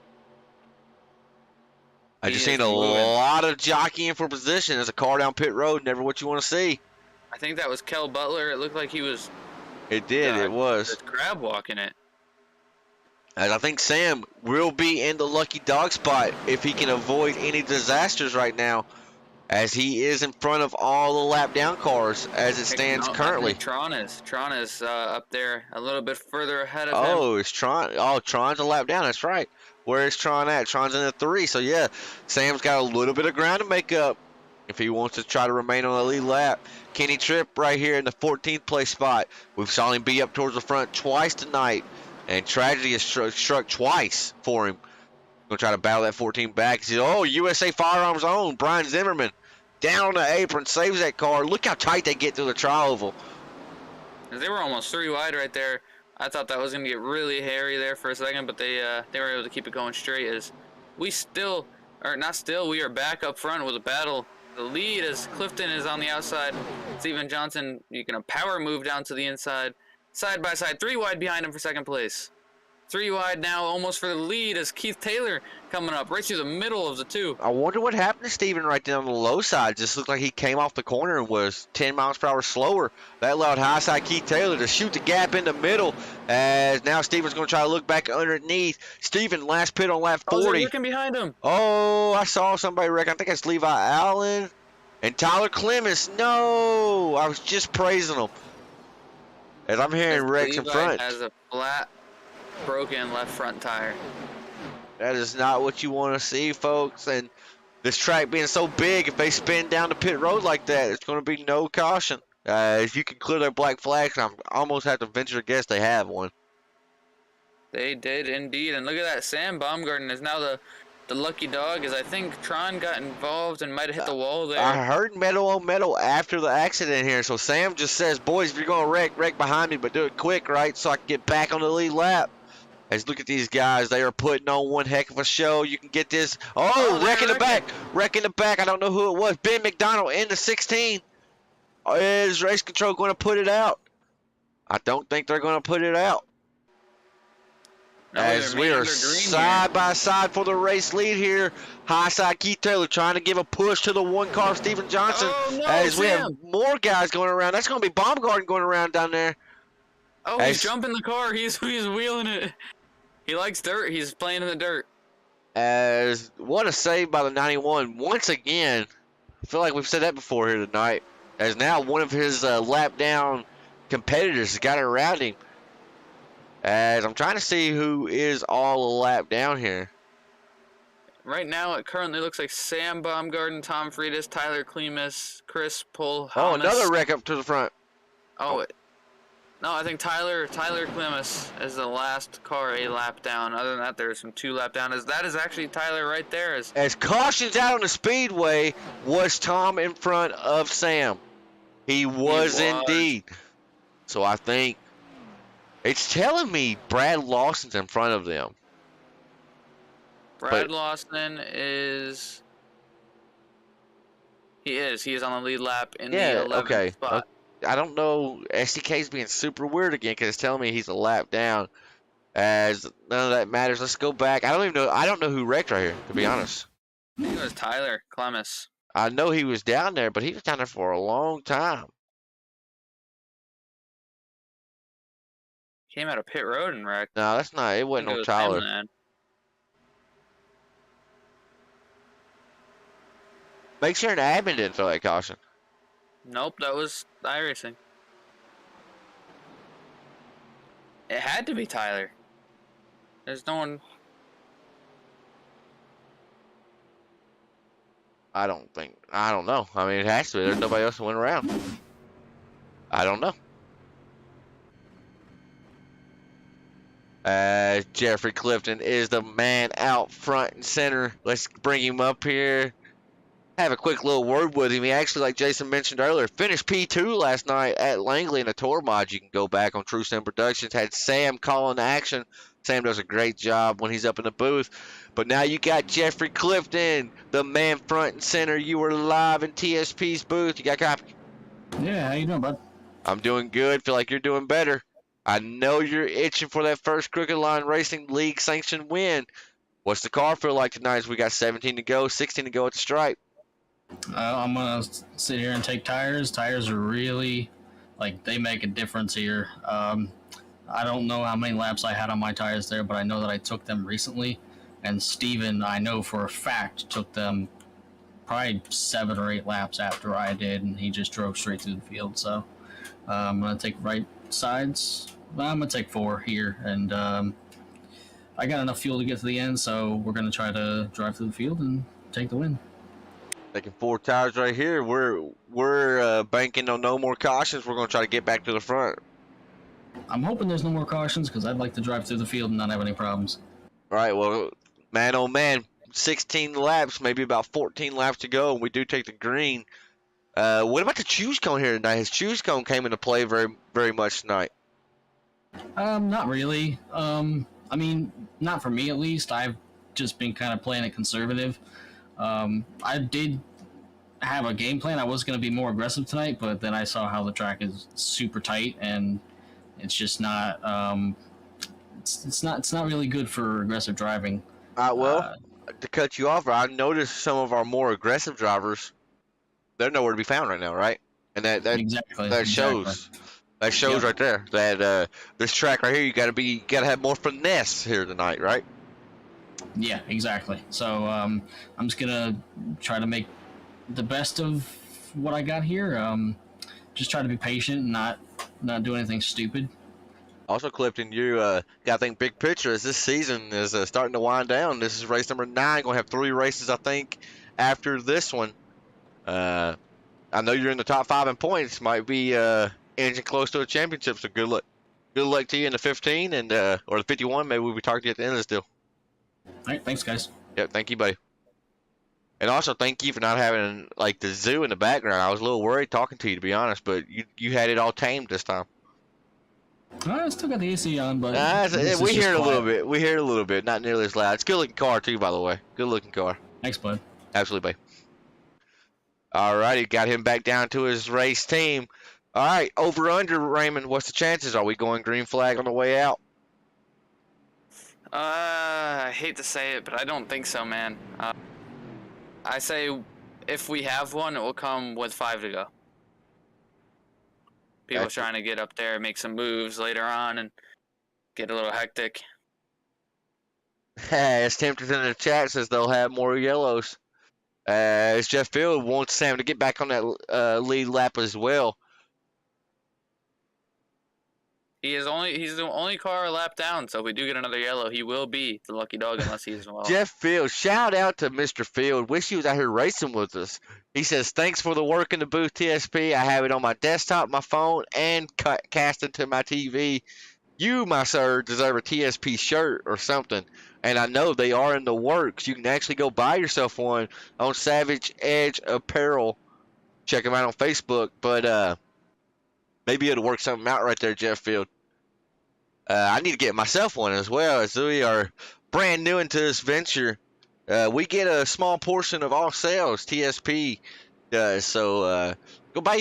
[SPEAKER 2] I just seen a lot of jockeying for position. There's a car down pit road, never what you want to see.
[SPEAKER 3] I think that was Kel Butler. It looked like he was.
[SPEAKER 2] It did. It was.
[SPEAKER 3] Crab walking it.
[SPEAKER 2] And I think Sam will be in the lucky dog spot if he can avoid any disasters right now, as he is in front of all the lap down cars as it stands currently.
[SPEAKER 3] Tron is up there a little bit further ahead of him.
[SPEAKER 2] Oh, it's Tron. Oh, Tron's a lap down. That's right. Where is Tron at? Tron's in the 3. So, yeah, Sam's got a little bit of ground to make up if he wants to try to remain on the lead lap. Kenny Tripp right here in the 14th place spot. We've saw him be up towards the front twice tonight, and tragedy has struck twice for him. Going to try to battle that 14 back. He says, oh, USA Firearms own Brian Zimmerman. Down on the apron, saves that car. Look how tight they get through the tri-oval.
[SPEAKER 3] They were almost 3 wide right there. I thought that was going to get really hairy there for a second, but they were able to keep it going straight. As we we are back up front with a battle. The lead as Clifton is on the outside. Stephen Johnson, you can power move down to the inside. Side by side, 3 wide behind him for second place. 3 wide now, almost for the lead as Keith Taylor coming up right through the middle of the 2.
[SPEAKER 2] I wonder what happened to Steven right there on the low side. Just looked like he came off the corner and was 10 miles per hour slower. That allowed high side Keith Taylor to shoot the gap in the middle, as now Steven's going to try to look back underneath. Steven last pit on lap 40.
[SPEAKER 3] Oh, they're looking behind him.
[SPEAKER 2] Oh, I saw somebody wreck. I think it's Levi Allen and Tyler Clemens. No, I was just praising them. As I'm hearing wrecks in front.
[SPEAKER 3] Has a flat, broken left front tire.
[SPEAKER 2] That is not what you want to see, folks. And this track being so big, if they spin down the pit road like that, it's going to be no caution. If you can clear their black flags, I almost have to venture to guess they have one.
[SPEAKER 3] They did indeed. And look at that. Sam Baumgarten is now the lucky dog, as I think Tron got involved and might have hit the wall there.
[SPEAKER 2] I heard metal on metal after the accident here. So Sam just says, boys, if you're going to wreck behind me, but do it quick, right, so I can get back on the lead lap. As look at these guys, they are putting on one heck of a show. You can get this. Oh, wreck in the back. I don't know who it was. Ben McDonald in the 16. Is race control going to put it out? I don't think they're going to put it out.
[SPEAKER 3] No,
[SPEAKER 2] as we are side by side for the race lead here. High side Keith Taylor trying to give a push to the one car of Stephen Johnson.
[SPEAKER 3] Oh, no,
[SPEAKER 2] as
[SPEAKER 3] Sam.
[SPEAKER 2] we have more guys going around. That's going to be Baumgarten going around down there.
[SPEAKER 3] Oh, he's jumping the car. He's wheeling it. He likes dirt. He's playing in the dirt.
[SPEAKER 2] As what a save by the 91. Once again, I feel like we've said that before here tonight. As now one of his lap down competitors has got around him. As I'm trying to see who is all a lap down here.
[SPEAKER 3] Right now, it currently looks like Sam Baumgarten, Tom Freitas, Tyler Clemens, Chris Pull.
[SPEAKER 2] Oh, another wreck up to the front.
[SPEAKER 3] Oh, No, I think Tyler Clemis is the last car a lap down. Other than that, there's some 2 lap down. That is actually Tyler right there.
[SPEAKER 2] As cautions out on the speedway, was Tom in front of Sam? He was indeed. So I think it's telling me Brad Lawson's in front of them.
[SPEAKER 3] Brad Lawson is. He is on the lead lap in the 11th spot.
[SPEAKER 2] I don't know. SDK's being super weird again because it's telling me he's a lap down. As none of that matters. Let's go back. I don't even know. I don't know who wrecked right here, to be honest.
[SPEAKER 3] I think it was Tyler Clemis.
[SPEAKER 2] I know he was down there, but he was down there for a long time.
[SPEAKER 3] Came out of pit road and wrecked.
[SPEAKER 2] No, that's not. It wasn't no Tyler. Make sure an admin didn't throw that caution.
[SPEAKER 3] Nope, that was iRacing. It had to be Tyler. There's no one.
[SPEAKER 2] I don't know. I mean, it has to be. There's nobody else that went around. I don't know. Jeffrey Clifton is the man out front and center. Let's bring him up here. Have a quick little word with him. He actually, like Jason mentioned earlier, finished P2 last night at Langley in a tour mod. You can go back on True Sim Productions. Had Sam calling action. Sam does a great job when he's up in the booth. But now you got Jeffrey Clifton, the man front and center. You were live in TSP's booth. You got copy?
[SPEAKER 9] Yeah, how you doing, bud?
[SPEAKER 2] I'm doing good. Feel like you're doing better. I know you're itching for that first Crooked Line Racing League sanctioned win. What's the car feel like tonight as we got 17 to go, 16 to go at the stripe?
[SPEAKER 9] I'm going to sit here and take tires. Tires are really, they make a difference here. I don't know how many laps I had on my tires there, but I know that I took them recently. And Steven, I know for a fact, took them probably 7 or 8 laps after I did, and he just drove straight through the field. So I'm going to take right sides. I'm going to take 4 here, and I got enough fuel to get to the end, so we're going to try to drive through the field and take the win.
[SPEAKER 2] Taking 4 tires right here. We're banking on no more cautions. We're going to try to get back to the front.
[SPEAKER 9] I'm hoping there's no more cautions because I'd like to drive through the field and not have any problems.
[SPEAKER 2] All right, well, man, oh man, 16 laps, maybe about 14 laps to go, and we do take the green. What about the choose cone here tonight? His choose cone came into play very, very much tonight.
[SPEAKER 9] Not really. I mean, not for me at least. I've just been kind of playing it conservative. I did have a game plan. I was going to be more aggressive tonight, but then I saw how the track is super tight, and it's just not. It's not really good for aggressive driving.
[SPEAKER 2] To cut you off, I noticed some of our more aggressive drivers, they're nowhere to be found right now, right? And that shows. That shows right there that this track right here, you gotta have more finesse here tonight, right?
[SPEAKER 9] Yeah, exactly. So I'm just gonna try to make the best of what I got here. Just try to be patient and not do anything stupid.
[SPEAKER 2] Also, Clifton, you gotta think big picture as this season is starting to wind down. This is race number 9. Gonna have 3 races, I think, after this one. I know you're in the top 5 in points. Might be inching close to a championship. So good luck. Good luck to you in the 15 and or the 51. Maybe we'll be talking to you at the end of this deal.
[SPEAKER 9] All right, thanks, guys.
[SPEAKER 2] Yep, thank you, buddy. And also, thank you for not having like the zoo in the background. I was a little worried talking to you, to be honest, but you had it all tamed this time.
[SPEAKER 9] I still got the AC on, but
[SPEAKER 2] we hear it a little bit. We hear it a little bit, not nearly as loud. It's a good looking car too, by the way. Good looking car.
[SPEAKER 9] Thanks, bud.
[SPEAKER 2] Absolutely, buddy. All righty, got him back down to his race team. All right, over under, Raymond. What's the chances? Are we going green flag on the way out?
[SPEAKER 3] I hate to say it, but I don't think so, man. I say if we have one, it will come with 5 to go. People
[SPEAKER 2] Gotcha.
[SPEAKER 3] trying to get up there, make some moves later on, and get a little hectic.
[SPEAKER 2] As Tempted in the chat says they'll have more yellows. As Jeff Field wants Sam to get back on that lead lap as well.
[SPEAKER 3] He's the only car a lap down, so if we do get another yellow, he will be the lucky dog unless he's well.
[SPEAKER 2] Jeff Field, shout out to Mr. Field. Wish he was out here racing with us. He says, thanks for the work in the booth, TSP. I have it on my desktop, my phone, and cast into my TV. You, my sir, deserve a TSP shirt or something. And I know they are in the works. You can actually go buy yourself one on Savage Edge Apparel. Check them out on Facebook. But maybe it'll work something out right there, Jeff Field. I need to get myself one as well, as we are brand new into this venture. We get a small portion of all sales, TSP. So go buy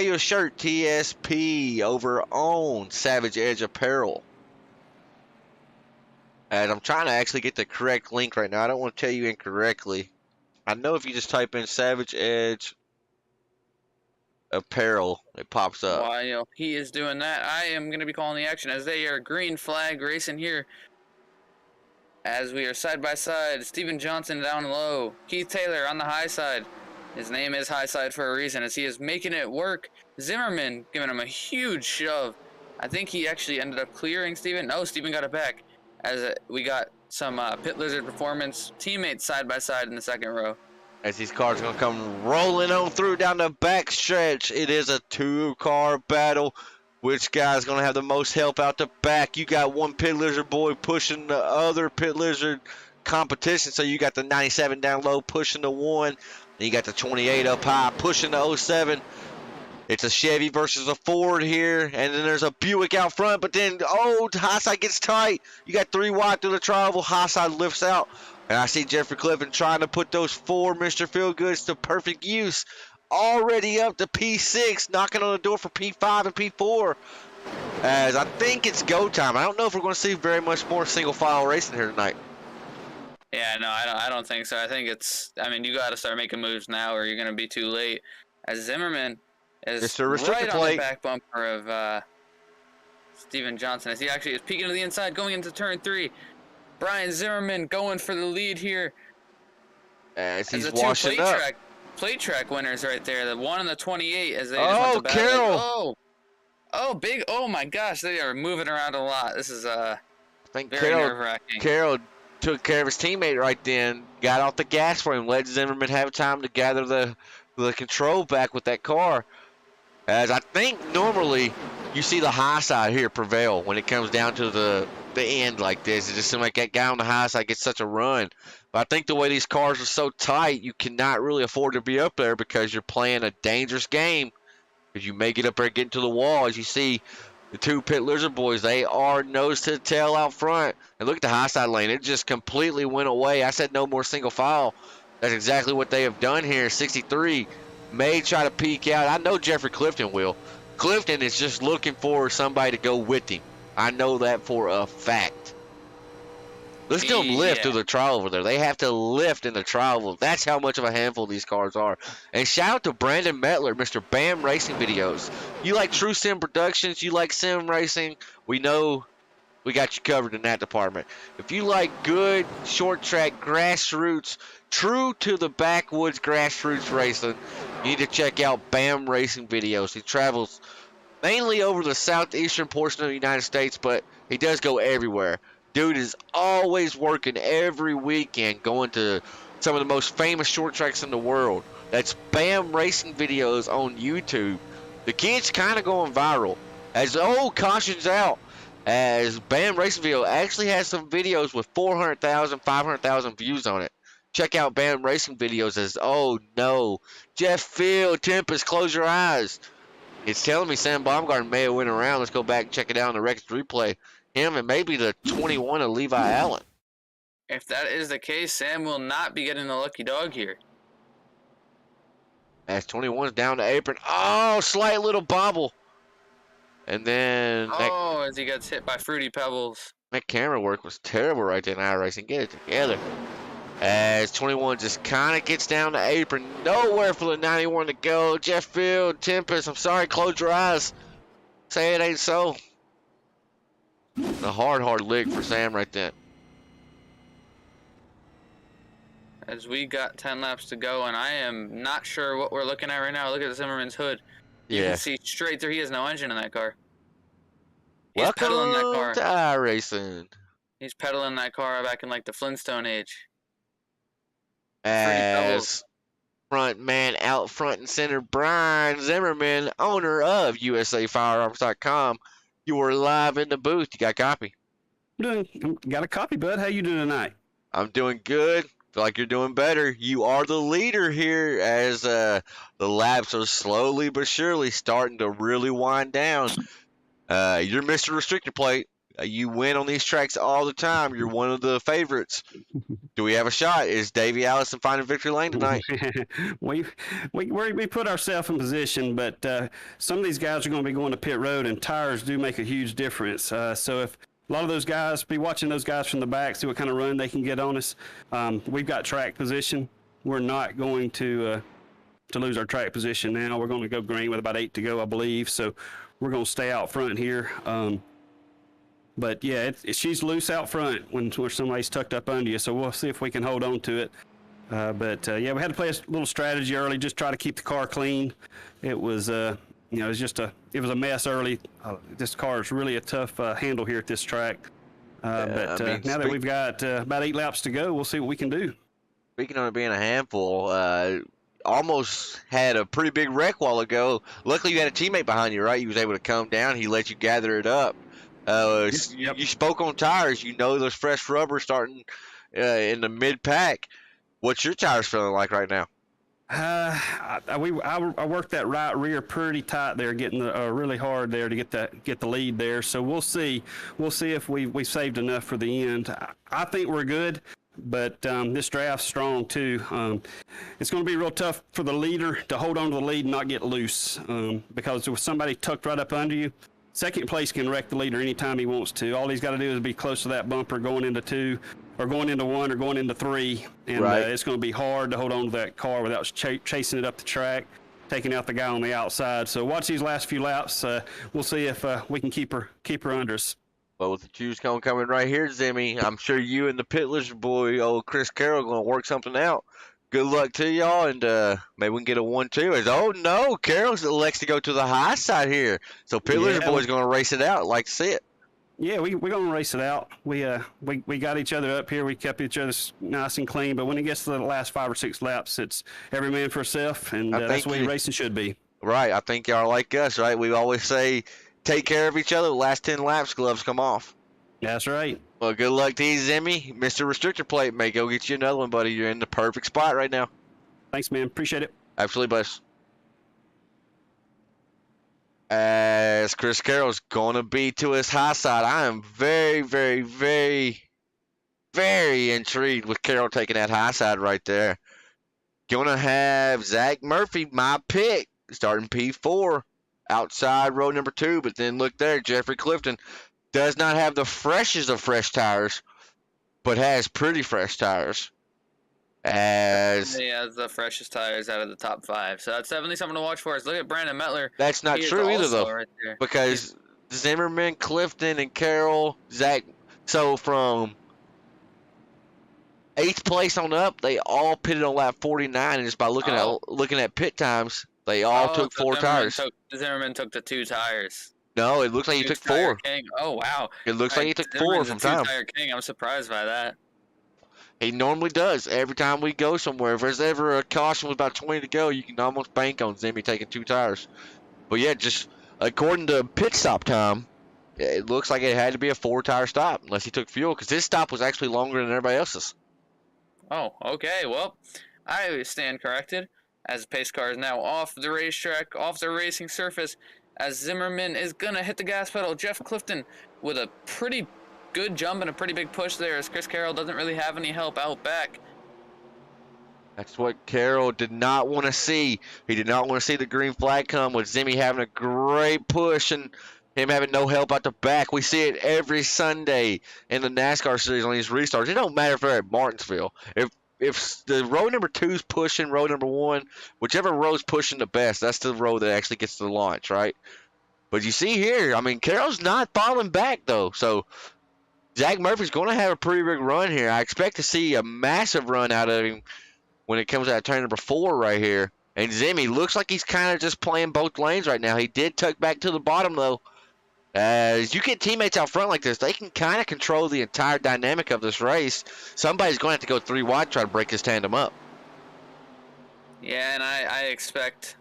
[SPEAKER 2] you a shirt, TSP, over on Savage Edge Apparel. And I'm trying to actually get the correct link right now. I don't want to tell you incorrectly. I know if you just type in Savage Edge Apparel, it pops up.
[SPEAKER 3] While he is doing that, I am going to be calling the action as they are green flag racing here. As we are side by side, Steven Johnson down low, Keith Taylor on the high side. His name is high side for a reason, as he is making it work. Zimmerman giving him a huge shove. I think he actually ended up clearing Steven. No, Steven got it back. As we got some Pit Lizard Performance teammates side by side in the second row.
[SPEAKER 2] As these cars are going to come rolling on through down the back stretch. It is a two-car battle. Which guy's going to have the most help out the back? You got one Pit Lizard boy pushing the other Pit Lizard competition. So you got the 97 down low pushing the 1. Then you got the 28 up high pushing the 07. It's a Chevy versus a Ford here. And then there's a Buick out front. But then, high side gets tight. You got 3 wide through the travel. High side lifts out. And I see Jeffrey Clifton trying to put those 4 Mr. Feelgoods to perfect use. Already up to P6, knocking on the door for P5 and P4. As I think it's go time. I don't know if we're going to see very much more single file racing here tonight.
[SPEAKER 3] Yeah, no, I don't think so. I think you got to start making moves now or you're going to be too late. As Zimmerman is right on the back bumper of Steven Johnson. As he actually is peeking to the inside, going into turn 3. Brian Zimmerman going for the lead here.
[SPEAKER 2] As he's washing up.
[SPEAKER 3] Plate track winners right there. The 1 and the 28 as they
[SPEAKER 2] Carroll.
[SPEAKER 3] Big. Oh my gosh, they are moving around a lot. This is
[SPEAKER 2] I think
[SPEAKER 3] very nerve-wracking.
[SPEAKER 2] Carroll took care of his teammate right then. Got off the gas for him. Let Zimmerman have time to gather the control back with that car. As I think normally you see the high side here prevail when it comes down to the end like this. It just seems like that guy on the high side gets such a run. But I think the way these cars are so tight, you cannot really afford to be up there because you're playing a dangerous game. Because you may get up there and get into the wall. As you see the 2 Pit Lizard boys, they are nose to tail out front. And look at the high side lane. It just completely went away. I said no more single file. That's exactly what they have done here. 63 may try to peek out. I know Jeffrey Clifton will. Clifton is just looking for somebody to go with him. I know that for a fact. Let's do them lift through the trial over there. They have to lift in the trial. That's how much of a handful these cars are. And shout out to Brandon Metler, Mr. Bam Racing Videos. You like True Sim Productions, you like sim racing, we know we got you covered in that department. If you like good short track grassroots, true to the backwoods grassroots racing, you need to check out Bam Racing Videos. He travels mainly over the southeastern portion of the United States, but he does go everywhere. Dude is always working every weekend, going to some of the most famous short tracks in the world. That's Bam Racing Videos on YouTube. The kid's kind of going viral. As cautions out, as Bam Racing Video actually has some videos with 400,000, 500,000 views on it. Check out Bam Racing Videos as, no, Jeff Field, Tempest, close your eyes. It's telling me Sam Baumgarten may have went around. Let's go back and check it out on the records replay. Him and maybe the 21 of Levi Allen.
[SPEAKER 3] If that is the case, Sam will not be getting the lucky dog here.
[SPEAKER 2] As 21's down the apron. Slight little bobble. And then...
[SPEAKER 3] as he gets hit by Fruity Pebbles.
[SPEAKER 2] That camera work was terrible right there in iRacing. Get it together. As 21 just kind of gets down the apron. Nowhere for the 91 to go. Jeff Field, Tempest, I'm sorry, close your eyes. Say it ain't so. A hard lick for Sam right then.
[SPEAKER 3] As we got 10 laps to go, and I am not sure what we're looking at right now. Look at Zimmerman's hood. You can see straight through. He has no engine in that car. He's pedaling that
[SPEAKER 2] Welcome
[SPEAKER 3] car.
[SPEAKER 2] to iRacing.
[SPEAKER 3] He's pedaling that car back in like the Flintstone age. Free
[SPEAKER 2] As front man out front and center, Brian Zimmerman, owner of USAFirearms.com. You are live in the booth. You got a copy?
[SPEAKER 10] Got a copy, bud. How you doing tonight?
[SPEAKER 2] I'm doing good. Feel like you're doing better. You are the leader here as the laps are slowly but surely starting to really wind down. You're Mr. Restrictor Plate. You win on these tracks all the time. You're one of the favorites. Do we have a shot? Is Davey Allison finding victory lane tonight?
[SPEAKER 10] we put ourselves in position, but some of these guys are going to be going to pit road, and tires do make a huge difference. So if a lot of those guys, be watching those guys from the back, see what kind of run they can get on us. We've got track position. We're not going to lose our track position now. We're going to go green with about 8 to go, I believe. So we're going to stay out front here. But yeah, she's loose out front when somebody's tucked up under you. So we'll see if we can hold on to it. But yeah, we had to play a little strategy early, just try to keep the car clean. It was, it was a mess early. This car is really a tough handle here at this track. Now that we've got about 8 laps to go, we'll see what we can do.
[SPEAKER 2] Speaking of it being a handful, almost had a pretty big wreck while ago. Luckily, you had a teammate behind you, right? He was able to come down. He let you gather it up.
[SPEAKER 10] Yep.
[SPEAKER 2] You spoke on tires. You know there's fresh rubber starting in the mid-pack. What's your tires feeling like right now?
[SPEAKER 10] I worked that right rear pretty tight there, getting really hard there to get the lead there. So we'll see if we saved enough for the end. I think we're good, but this draft's strong too. It's going to be real tough for the leader to hold on to the lead and not get loose, because with somebody tucked right up under you, second place can wreck the leader anytime he wants to. All he's got to do is be close to that bumper going into 2 or going into 1 or going into 3. And
[SPEAKER 2] right.
[SPEAKER 10] It's going to be hard to hold on to that car without chasing it up the track, taking out the guy on the outside. So watch these last few laps. We'll see if we can keep her under us.
[SPEAKER 2] Well, with the choose cone coming right here, Zimmy, I'm sure you and the pit lizard boy, old Chris Carroll, going to work something out. Good luck to y'all, and maybe we can get a 1-2. Oh, no, Carroll elects to go to the high side here. So Pit Lizard Boy's going to race it out. I'd like to see it.
[SPEAKER 10] Yeah, we're going to race it out. We got each other up here. We kept each other nice and clean. But when it gets to the last 5 or 6 laps, it's every man for himself, and that's the way racing should be.
[SPEAKER 2] Right. I think y'all are like us, right? We always say take care of each other. The last 10 laps, gloves come off.
[SPEAKER 10] That's right.
[SPEAKER 2] Well, good luck to you, Zimmy. Mr. Restrictor Plate may go get you another one, buddy. You're in the perfect spot right now.
[SPEAKER 10] Thanks, man. Appreciate it.
[SPEAKER 2] Absolutely, bless. As Chris Carroll's going to be to his high side, I am very, very, very, very intrigued with Carroll taking that high side right there. Going to have Zach Murphy, my pick, starting P4, outside row number 2. But then look there, Jeffrey Clifton does not have the freshest of fresh tires, but has pretty fresh tires. As
[SPEAKER 3] he has the freshest tires out of the top 5, so that's definitely something to watch for us. Look at Brandon Mettler.
[SPEAKER 2] That's not true either, though, right because Zimmerman, Clifton, and Carroll, Zach. So from 8th place on up, they all pitted on lap 49, and just by looking at pit times, they all took 4 tires.
[SPEAKER 3] Zimmerman took the 2 tires.
[SPEAKER 2] No, it looks like he took 4.
[SPEAKER 3] King. Oh wow!
[SPEAKER 2] It looks like he took 4 from time.
[SPEAKER 3] Tire king. I'm surprised by that.
[SPEAKER 2] He normally does. Every time we go somewhere, if there's ever a caution with about 20 to go, you can almost bank on Zimmy taking 2 tires. But yeah, just according to pit stop time, it looks like it had to be a 4-tire stop unless he took fuel, because his stop was actually longer than everybody else's.
[SPEAKER 3] Oh, okay. Well, I stand corrected, as the pace car is now off the racetrack, off the racing surface, as Zimmerman is gonna hit the gas pedal. Jeff Clifton with a pretty good jump and a pretty big push there, as Chris Carroll doesn't really have any help out back.
[SPEAKER 2] That's what Carroll did not want to see. He did not want to see the green flag come with Zimmy having a great push and him having no help out the back. We see it every Sunday in the NASCAR series on these restarts. It don't matter if they're at Martinsville. If the row number 2's pushing row number 1, whichever row's pushing the best, that's the row that actually gets the launch, right? But you see here, I mean, Carroll's not falling back, though. So Zach Murphy's going to have a pretty big run here. I expect to see a massive run out of him when it comes out of turn number 4 right here. And Zimmy looks like he's kind of just playing both lanes right now. He did tuck back to the bottom, though. As you get teammates out front like this, they can kind of control the entire dynamic of this race. Somebody's going to have to go 3 wide, try to break this tandem up.
[SPEAKER 3] Yeah, and I expect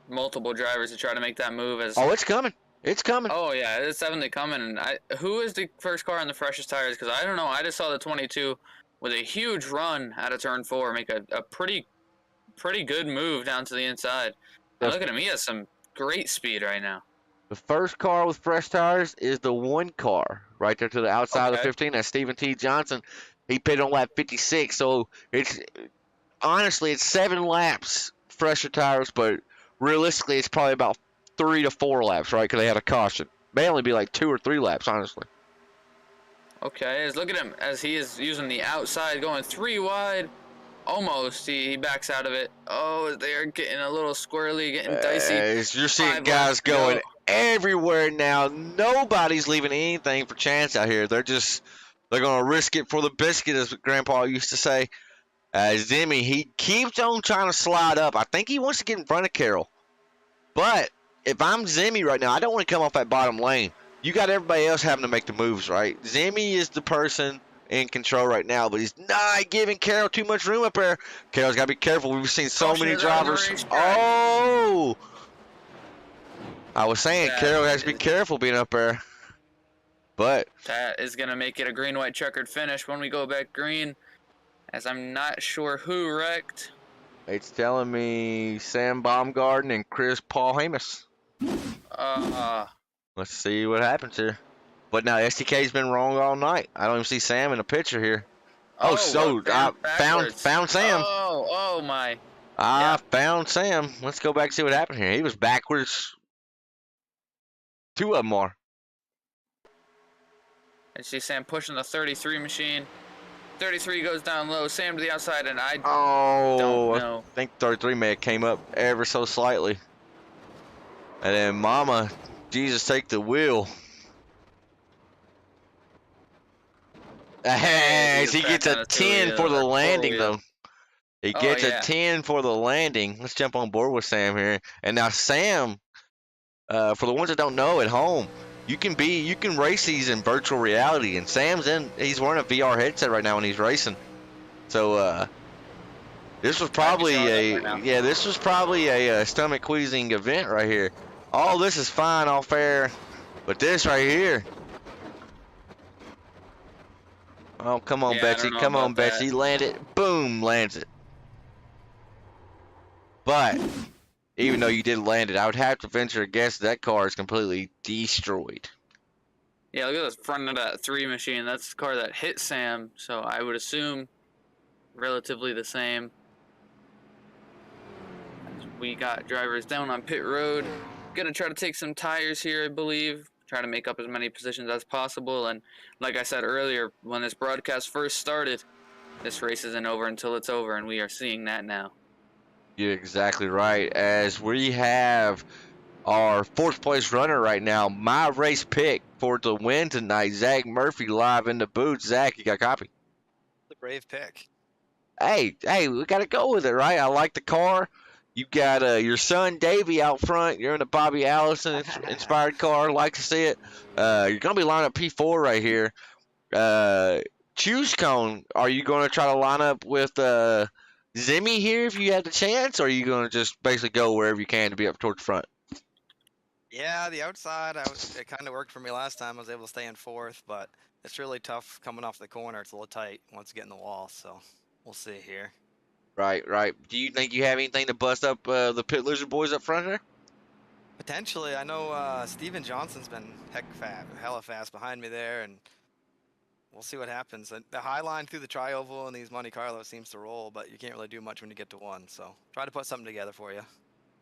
[SPEAKER 3] multiple drivers to try to make that move.
[SPEAKER 2] Oh, it's coming. It's coming.
[SPEAKER 3] Oh yeah, it's definitely coming. And who is the first car on the freshest tires? Because I don't know. I just saw the 22 with a huge run out of turn 4 make a pretty good move down to the inside. And look at him. He has some great speed right now.
[SPEAKER 2] The first car with fresh tires is the 1 car right there to the outside of the 15. That's Stephen T. Johnson. He pitted on lap 56. So it's honestly, it's 7 laps fresher tires, but realistically, it's probably about 3 to 4 laps, right? Because they had a caution. May only be like 2 or 3 laps, honestly.
[SPEAKER 3] Okay, look at him as he is using the outside, going 3 wide. Almost, he backs out of it. Oh, they're getting a little squirrely, getting dicey.
[SPEAKER 2] You're seeing guys going everywhere now. Nobody's leaving anything for chance out here. They're gonna risk it for the biscuit, as Grandpa used to say. Zimmy, he keeps on trying to slide up. I think he wants to get in front of Carroll. But if I'm Zimmy right now, I don't want to come off that bottom lane. You got everybody else having to make the moves, right? Zimmy is the person in control right now, but he's not giving Carroll too much room up there. Carroll's got to be careful. We've seen so many drivers. Oh! I was saying Carroll has to be careful being up there. But
[SPEAKER 3] that is going to make it a green-white checkered finish when we go back green, as I'm not sure who wrecked.
[SPEAKER 2] It's telling me Sam Baumgarten and Chris Paul Hamus. Let's see what happens here. But now STK's been wrong all night. I don't even see Sam in the picture here. I found Sam.
[SPEAKER 3] Oh my.
[SPEAKER 2] I found Sam. Let's go back and see what happened here. He was backwards. 2 of them are.
[SPEAKER 3] I see Sam pushing the 33 machine. 33 goes down low. Sam to the outside, and I don't know.
[SPEAKER 2] I think 33 may have came up ever so slightly. And then Mama, Jesus, take the wheel. He gets a 10 for the landing, though. He gets a 10 for the landing. Let's jump on board with Sam here. And now Sam, for the ones that don't know at home, you can race these in virtual reality. And he's wearing a VR headset right now when he's racing. So this was probably a stomach queasing event right here. All this is fine, all fair, but this right here. Oh, come on, Betsy. Come on, Betsy. Land it. Boom, lands it. But even though you did land it, I would have to venture a guess that car is completely destroyed.
[SPEAKER 3] Yeah, look at the front of that 3 machine. That's the car that hit Sam, so I would assume relatively the same. We got drivers down on pit road. Gonna try to take some tires here, I believe. Try to make up as many positions as possible. And like I said earlier, when this broadcast first started, this race isn't over until it's over, and we are seeing that now.
[SPEAKER 2] You're exactly right. As we have our 4th place runner right now, my race pick for the win tonight, Zach Murphy, live in the booth. Zach, you got a copy?
[SPEAKER 11] The brave pick.
[SPEAKER 2] Hey, we got to go with it, right? I like the car. You got your son Davey out front. You're in a Bobby Allison inspired car. Like to see it. You're gonna be lining up P4 right here. Choose Cone. Are you gonna try to line up with Zimmy here if you had the chance, or are you gonna just basically go wherever you can to be up towards the front?
[SPEAKER 11] Yeah, the outside. It kind of worked for me last time. I was able to stay in 4th, but it's really tough coming off the corner. It's a little tight once you get in the wall. So we'll see here.
[SPEAKER 2] Right. Do you think you have anything to bust up the Pit Lizard boys up front here?
[SPEAKER 11] Potentially. I know Steven Johnson's been hella fast behind me there, and we'll see what happens. The high line through the tri-oval and these Monte Carlo seems to roll, but you can't really do much when you get to 1. So try to put something together for you.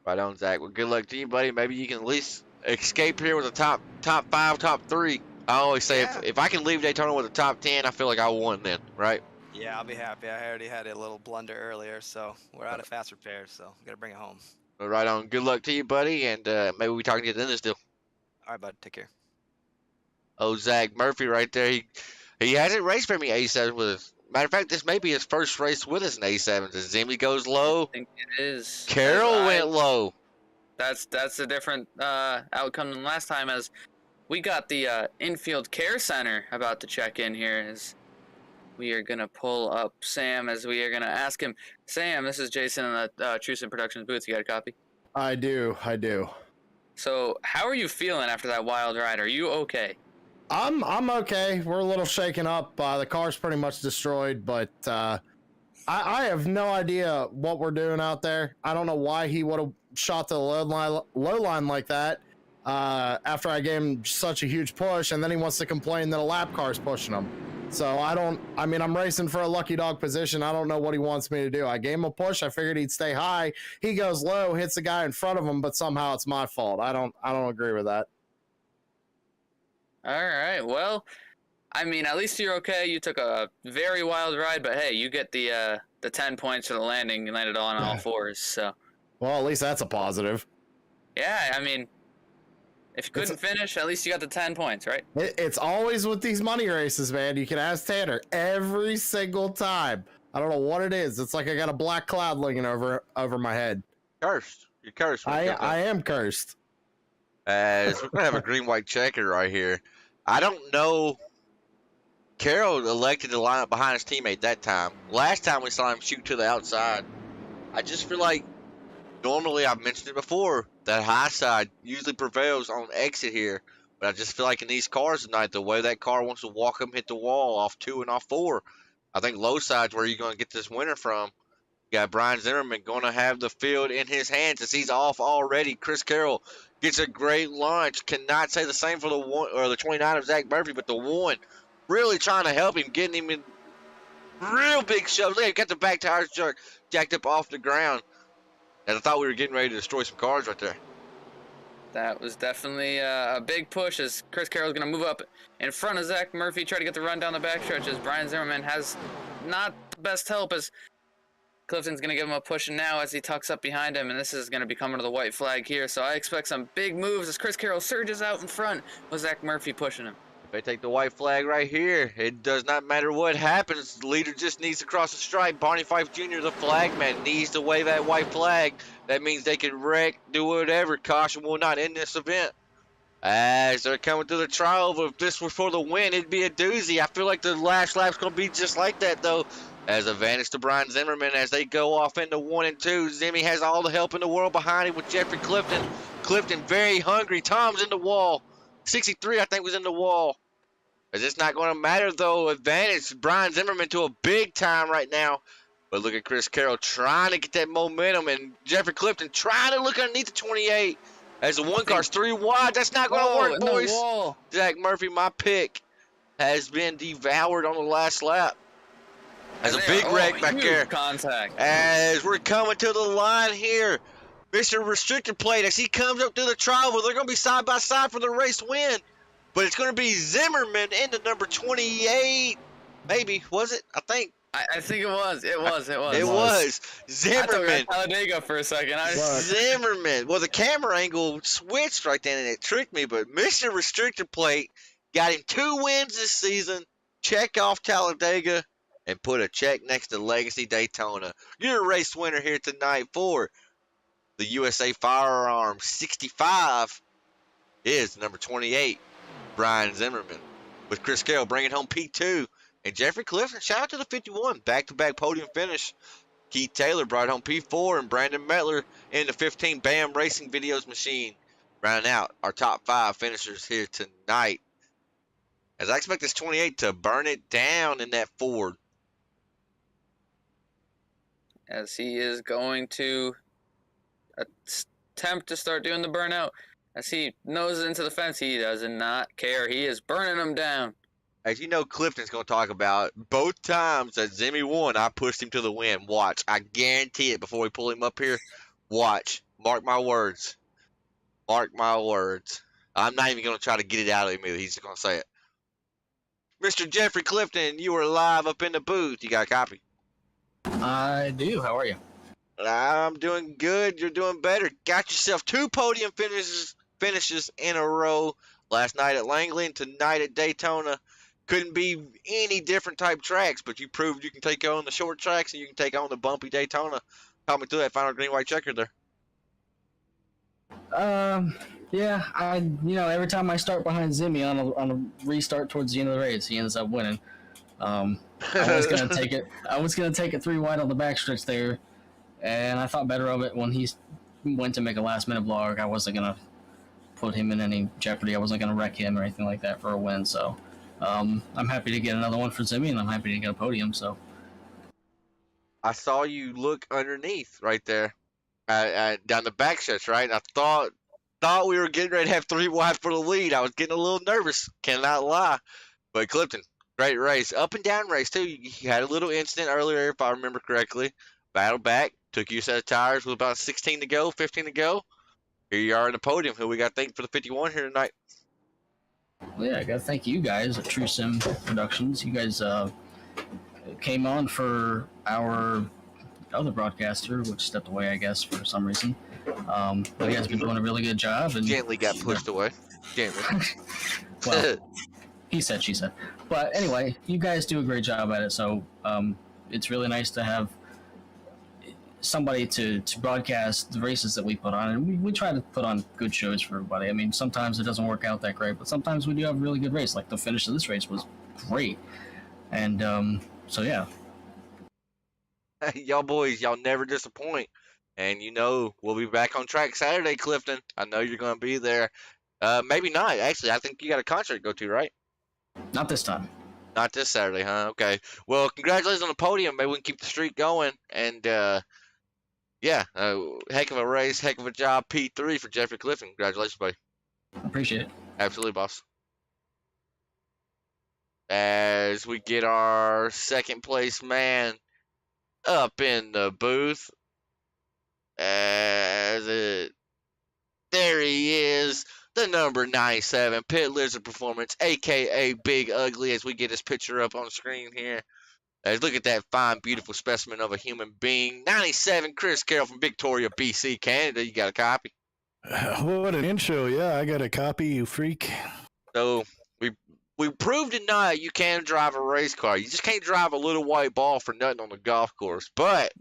[SPEAKER 2] Right on, Zach. Well, good luck to you, buddy. Maybe you can at least escape here with a top 5, top 3. I always say if I can leave Daytona with a top 10, I feel like I won then, right?
[SPEAKER 11] Yeah, I'll be happy. I already had a little blunder earlier, so we're out of fast repairs, so we got to bring it home.
[SPEAKER 2] Well, right on. Good luck to you, buddy, and maybe we talk to you at the end of this deal.
[SPEAKER 11] All right, bud. Take care.
[SPEAKER 2] Oh, Zach Murphy right there. He hasn't raced for me A7 with us. Matter of fact, this may be his first race with us in A7. As Zimmy goes low.
[SPEAKER 3] I think it is.
[SPEAKER 2] Carroll went low.
[SPEAKER 3] That's a different outcome than last time, as we got the infield care center about to check in here. As we are gonna pull up Sam, as we are gonna ask him. Sam, this is Jason in the Truson Productions booth. You got a copy?
[SPEAKER 6] I do.
[SPEAKER 3] So, how are you feeling after that wild ride? Are you okay?
[SPEAKER 6] I'm okay. We're a little shaken up. The car's pretty much destroyed, but I have no idea what we're doing out there. I don't know why he would have shot the low line like that after I gave him such a huge push, and then he wants to complain that a lap car is pushing him. So I'm racing for a lucky dog position. I don't know what he wants me to do. I gave him a push. I figured he'd stay high. He goes low, hits the guy in front of him, but somehow it's my fault. I don't agree with that.
[SPEAKER 3] All right. Well, I mean, at least you're okay. You took a very wild ride, but hey, you get the 10 points for the landing. You landed on all fours, so.
[SPEAKER 6] Well, at least that's a positive.
[SPEAKER 3] Yeah, I mean, if you couldn't finish, at least you got the 10 points, right?
[SPEAKER 6] It's always with these money races, man. You can ask Tanner every single time. I don't know what it is. It's like I got a black cloud looking over my head.
[SPEAKER 2] Cursed. You're cursed.
[SPEAKER 6] I am cursed.
[SPEAKER 2] As we're gonna have a green-white checker right here. I don't know. Carroll elected to line up behind his teammate that time. Last time we saw him shoot to the outside. I just feel like normally, I've mentioned it before, that high side usually prevails on exit here. But I just feel like in these cars tonight, the way that car wants to walk him, hit the wall off 2 and off 4, I think low side's where you're going to get this winner from. You got Brian Zimmerman going to have the field in his hands as he's off already. Chris Carroll gets a great launch. Cannot say the same for the 1 or the 29 of Zach Murphy, but the 1 really trying to help him, getting him in real big shoves. Look, he got the back tires jacked up off the ground. And I thought we were getting ready to destroy some cars right there.
[SPEAKER 3] That was definitely a big push as Chris Carroll's going to move up in front of Zach Murphy, try to get the run down the backstretch as Brian Zimmerman has not the best help as Clifton's going to give him a push now as he tucks up behind him, and this is going to be coming to the white flag here. So I expect some big moves as Chris Carroll surges out in front with Zach Murphy pushing him.
[SPEAKER 2] They take the white flag right here. It does not matter what happens. The leader just needs to cross the stripe. Barney Fife Jr., the flag man, needs to wave that white flag. That means they can wreck, do whatever. Caution will not end this event. As they're coming through the trial, if this were for the win, it'd be a doozy. I feel like the last lap's going to be just like that, though. As advantage to Brian Zimmerman as they go off into 1 and 2. Zimmy has all the help in the world behind him with Jeffrey Clifton. Clifton very hungry. Tom's in the wall. 63, I think, was in the wall. As it's not going to matter, though. Advantage Brian Zimmerman to a big time right now. But look at Chris Carroll trying to get that momentum. And Jeffrey Clifton trying to look underneath the 28. As the 1 car's 3 wide. That's not going to work, boys. Zach Murphy, my pick, has been devoured on the last lap. As a big wreck back there.
[SPEAKER 3] Contact.
[SPEAKER 2] As we're coming to the line here. Mr. Restricted Plate, as he comes up through the trial, they're going to be side by side for the race win. But it's going to be Zimmerman into number 28. Maybe. Was it? I think.
[SPEAKER 3] I think it was. It was.
[SPEAKER 2] It was. Zimmerman.
[SPEAKER 3] I thought Talladega for a second.
[SPEAKER 2] Zimmerman. Well, the camera angle switched right then, and it tricked me. But Mr. Restricted Plate got him 2 wins this season. Check off Talladega and put a check next to Legacy Daytona. You're a race winner here tonight for the USA Firearms 65 is number 28, Brian Zimmerman. With Chris Carroll bringing home P2. And Jeffrey Clifton, shout out to the 51. Back-to-back podium finish. Keith Taylor brought home P4. And Brandon Mettler in the 15 BAM Racing Videos machine. Rounding out our top 5 finishers here tonight. As I expect this 28 to burn it down in that Ford.
[SPEAKER 3] As he is going to attempt to start doing the burnout. As he noses into the fence, he does not care. He is burning them down.
[SPEAKER 2] As you know, Clifton's going to talk about both times that Zimmy won, I pushed him to the win. Watch. I guarantee it before we pull him up here. Watch. Mark my words. Mark my words. I'm not even going to try to get it out of him either. He's just going to say it. Mr. Jeffrey Clifton, you are live up in the booth. You got a copy?
[SPEAKER 9] I do. How are you?
[SPEAKER 2] I'm doing good. You're doing better. Got yourself 2 podium finishes in a row. Last night at Langley and tonight at Daytona. Couldn't be any different type tracks, but you proved you can take on the short tracks and you can take on the bumpy Daytona. Talk me through that final green-white checker there.
[SPEAKER 9] Yeah, every time I start behind Zimmy on a restart towards the end of the race, he ends up winning. I was gonna take it. I was gonna take it 3 wide on the backstretch there, and I thought better of it when he went to make a last-minute vlog. I wasn't gonna put him in any jeopardy. I wasn't gonna wreck him or anything like that for a win. So, I'm happy to get another one for Zimmy, and I'm happy to get a podium. So,
[SPEAKER 2] I saw you look underneath right there, down the backstretch, right? And I thought we were getting ready to have 3 wide for the lead. I was getting a little nervous, cannot lie. But Clifton, great race, up and down race too. You had a little incident earlier, if I remember correctly. Battled back, took you a set of tires with about 16 to go, 15 to go. Here you are in the podium. Who we got to thank for the 51 here tonight?
[SPEAKER 9] well, yeah, I gotta thank you guys at True Sim Productions. You guys came on for our other broadcaster, which stepped away, I guess, for some reason. You guys have been doing a really good job. And
[SPEAKER 2] Gently got pushed away. Gently.
[SPEAKER 9] well, he said, she said. But anyway, you guys do a great job at it. So it's really nice to have somebody to broadcast the races that we put on. And we try to put on good shows for everybody. I mean, sometimes it doesn't work out that great, but sometimes we do have a really good race. Like the finish of this race was great. And so, yeah.
[SPEAKER 2] Y'all boys, y'all never disappoint. And we'll be back on track Saturday, Clifton. I know you're going to be there. Maybe not. Actually, I think you got a concert to go to, right?
[SPEAKER 9] Not this time.
[SPEAKER 2] Not this Saturday, huh? Okay. Well, congratulations on the podium. Maybe we can keep the streak going. And, heck of a race, heck of a job. P3 for Jeffrey Clifton. Congratulations, buddy.
[SPEAKER 9] Appreciate it.
[SPEAKER 2] Absolutely, boss. As we get our second place man up in the booth. There he is, the number 97 Pit Lizard Performance, a.k.a. Big Ugly, as we get his picture up on the screen here. Look at that fine, beautiful specimen of a human being. 97 Chris Carroll from Victoria, BC, Canada. You got a copy?
[SPEAKER 8] What an intro. Yeah, I got a copy, you freak.
[SPEAKER 2] So, we proved tonight you can drive a race car. You just can't drive a little white ball for nothing on the golf course. But,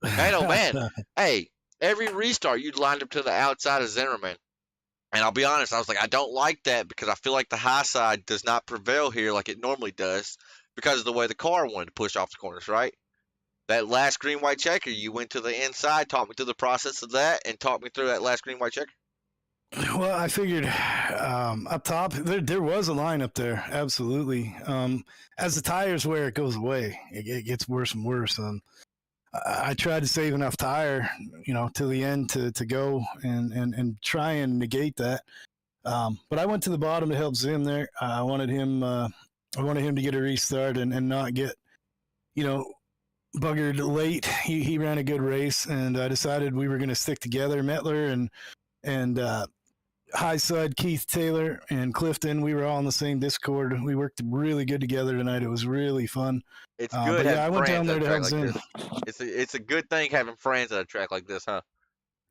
[SPEAKER 2] man, oh, man, hey, every restart, you'd lined up to the outside of Zimmerman. And I'll be honest, I was like, I don't like that because I feel like the high side does not prevail here like it normally does because of the way the car wanted to push off the corners, right? That last green, white checker, you went to the inside, taught me through the process of that, and taught me through that last green, white checker.
[SPEAKER 8] Well, I figured up top, there was a line up there, absolutely. As the tires wear, it goes away. It gets worse and worse. I tried to save enough tire, to the end to go and try and negate that. But I went to the bottom to help Zim there. I wanted him to get a restart and not get, buggered late. He ran a good race, and I decided we were going to stick together. Metler and high side Keith Taylor and Clifton, we were all on the same Discord. We worked really good together tonight. It was really fun.
[SPEAKER 2] It's good.
[SPEAKER 8] I went down there to help Zim.
[SPEAKER 2] It's a good thing having friends at a track like this, huh?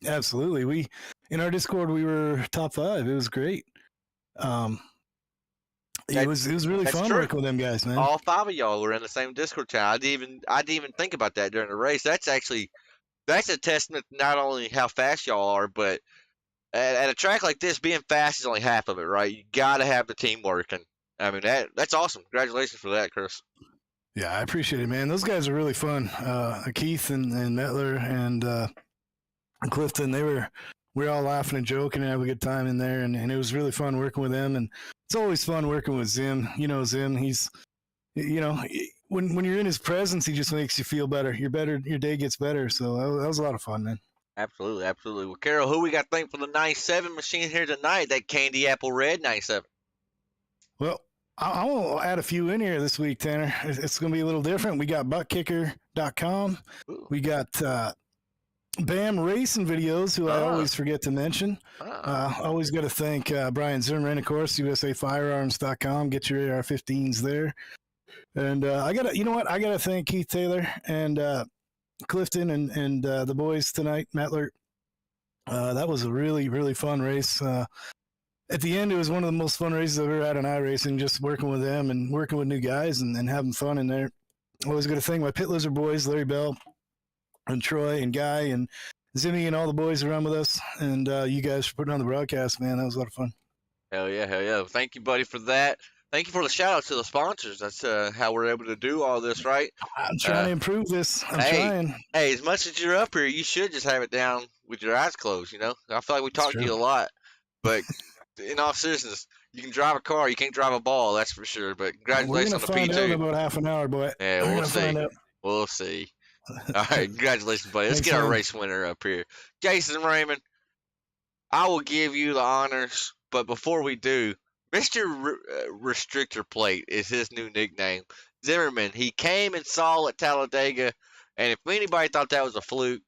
[SPEAKER 8] Absolutely. In our Discord, we were top 5. It was great. It was really fun working with them guys, man.
[SPEAKER 2] All 5 of y'all were in the same Discord channel. I didn't even think about that during the race. That's a testament to not only how fast y'all are, but at a track like this, being fast is only half of it, right? You got to have the team working. I mean, that's awesome. Congratulations for that, Chris.
[SPEAKER 8] Yeah, I appreciate it, man. Those guys are really fun. Keith and Metler and Clifton, we were all laughing and joking and having a good time in there, and it was really fun working with them. And it's always fun working with Zim. Zim, he's, when you're in his presence, he just makes you feel better. Your day gets better. So that was a lot of fun, man.
[SPEAKER 2] Absolutely, absolutely. Well, Carol, who we got to thank for the 97 machine here tonight? That Candy Apple Red 97.
[SPEAKER 8] Well, I will add a few in here this week, Tanner. It's going to be a little different. We got ButtKicker.com. We got BAM Racing Videos, who I always forget to mention. Always got to thank Brian Zimmerman, of course, USAFirearms.com. Get your AR-15s there. And I got to thank Keith Taylor and Clifton and the boys tonight, Metler. That was a really, really fun race. At the end, it was one of the most fun races I've ever had in iRacing, just working with them and working with new guys and having fun in there. Always got to thank my Pit Lizard boys, Larry Bell and Troy and Guy and Zimmy and all the boys who run with us, and you guys for putting on the broadcast, man. That was a lot of fun.
[SPEAKER 2] Hell yeah, hell yeah. Thank you, buddy, for that. Thank you for the shout out to the sponsors. That's how we're able to do all this, right?
[SPEAKER 8] I'm trying to improve this. I'm trying.
[SPEAKER 2] Hey, as much as you're up here, you should just have it down with your eyes closed, you know? I feel like we talked to you a lot, but in all seriousness, you can drive a car, you can't drive a ball, that's for sure. But congratulations on the
[SPEAKER 8] We're going to find out
[SPEAKER 2] P2.
[SPEAKER 8] in about half an hour, boy.
[SPEAKER 2] Yeah, we'll see. We'll see. All right, congratulations, buddy. Let's get our race winner up here. Jason Raymond, I will give you the honors, but before we do, Mr. Restrictor Plate is his new nickname. Zimmerman, he came and saw at Talladega, and if anybody thought that was a fluke,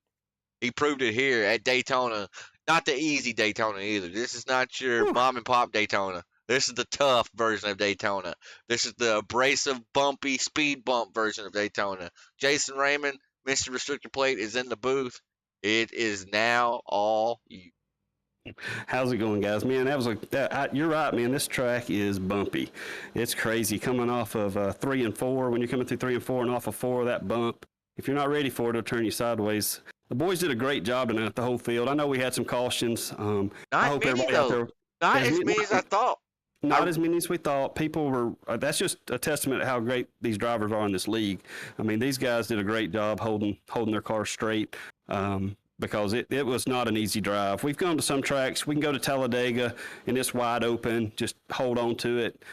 [SPEAKER 2] he proved it here at Daytona. Not the easy Daytona either. This is not your mom and pop Daytona. This is the tough version of Daytona. This is the abrasive, bumpy, speed bump version of Daytona. Jason Raymond, Mr. Restrictor Plate, is in the booth. It is now all you.
[SPEAKER 10] How's it going, guys? Man, you're right, man. This track is bumpy. It's crazy coming off of 3 and 4. When you're coming through 3 and 4 and off of 4, that bump, if you're not ready for it, it'll turn you sideways. The boys did a great job tonight, the whole field. I know we had some cautions. I hope everybody out there.
[SPEAKER 2] Not as many as I thought.
[SPEAKER 10] Not as many as we thought. People were. That's just a testament to how great these drivers are in this league. I mean, these guys did a great job holding their cars straight. Because it was not an easy drive. We've gone to some tracks. We can go to Talladega, and it's wide open. Just hold on to it,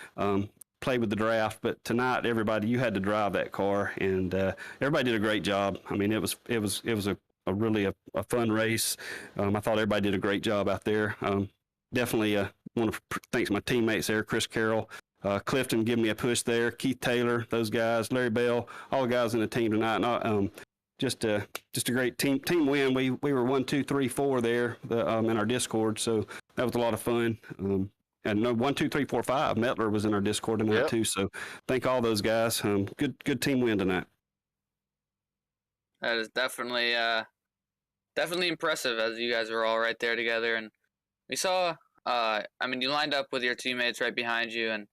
[SPEAKER 10] play with the draft. But tonight, you had to drive that car, and everybody did a great job. I mean, it was a really a fun race. I thought everybody did a great job out there. Definitely want to thank my teammates there, Chris Carroll, Clifton giving me a push there, Keith Taylor, those guys, Larry Bell, all the guys in the team tonight. Just a great team win. We were 1, 2, 3, 4 there in our Discord, so that was a lot of fun. And no 1, 2, 3, 4, 5. Metler was in our Discord tonight too. So thank all those guys. Good team win tonight.
[SPEAKER 3] That is definitely impressive, as you guys were all right there together, and we saw. I mean, you lined up with your teammates right behind you, and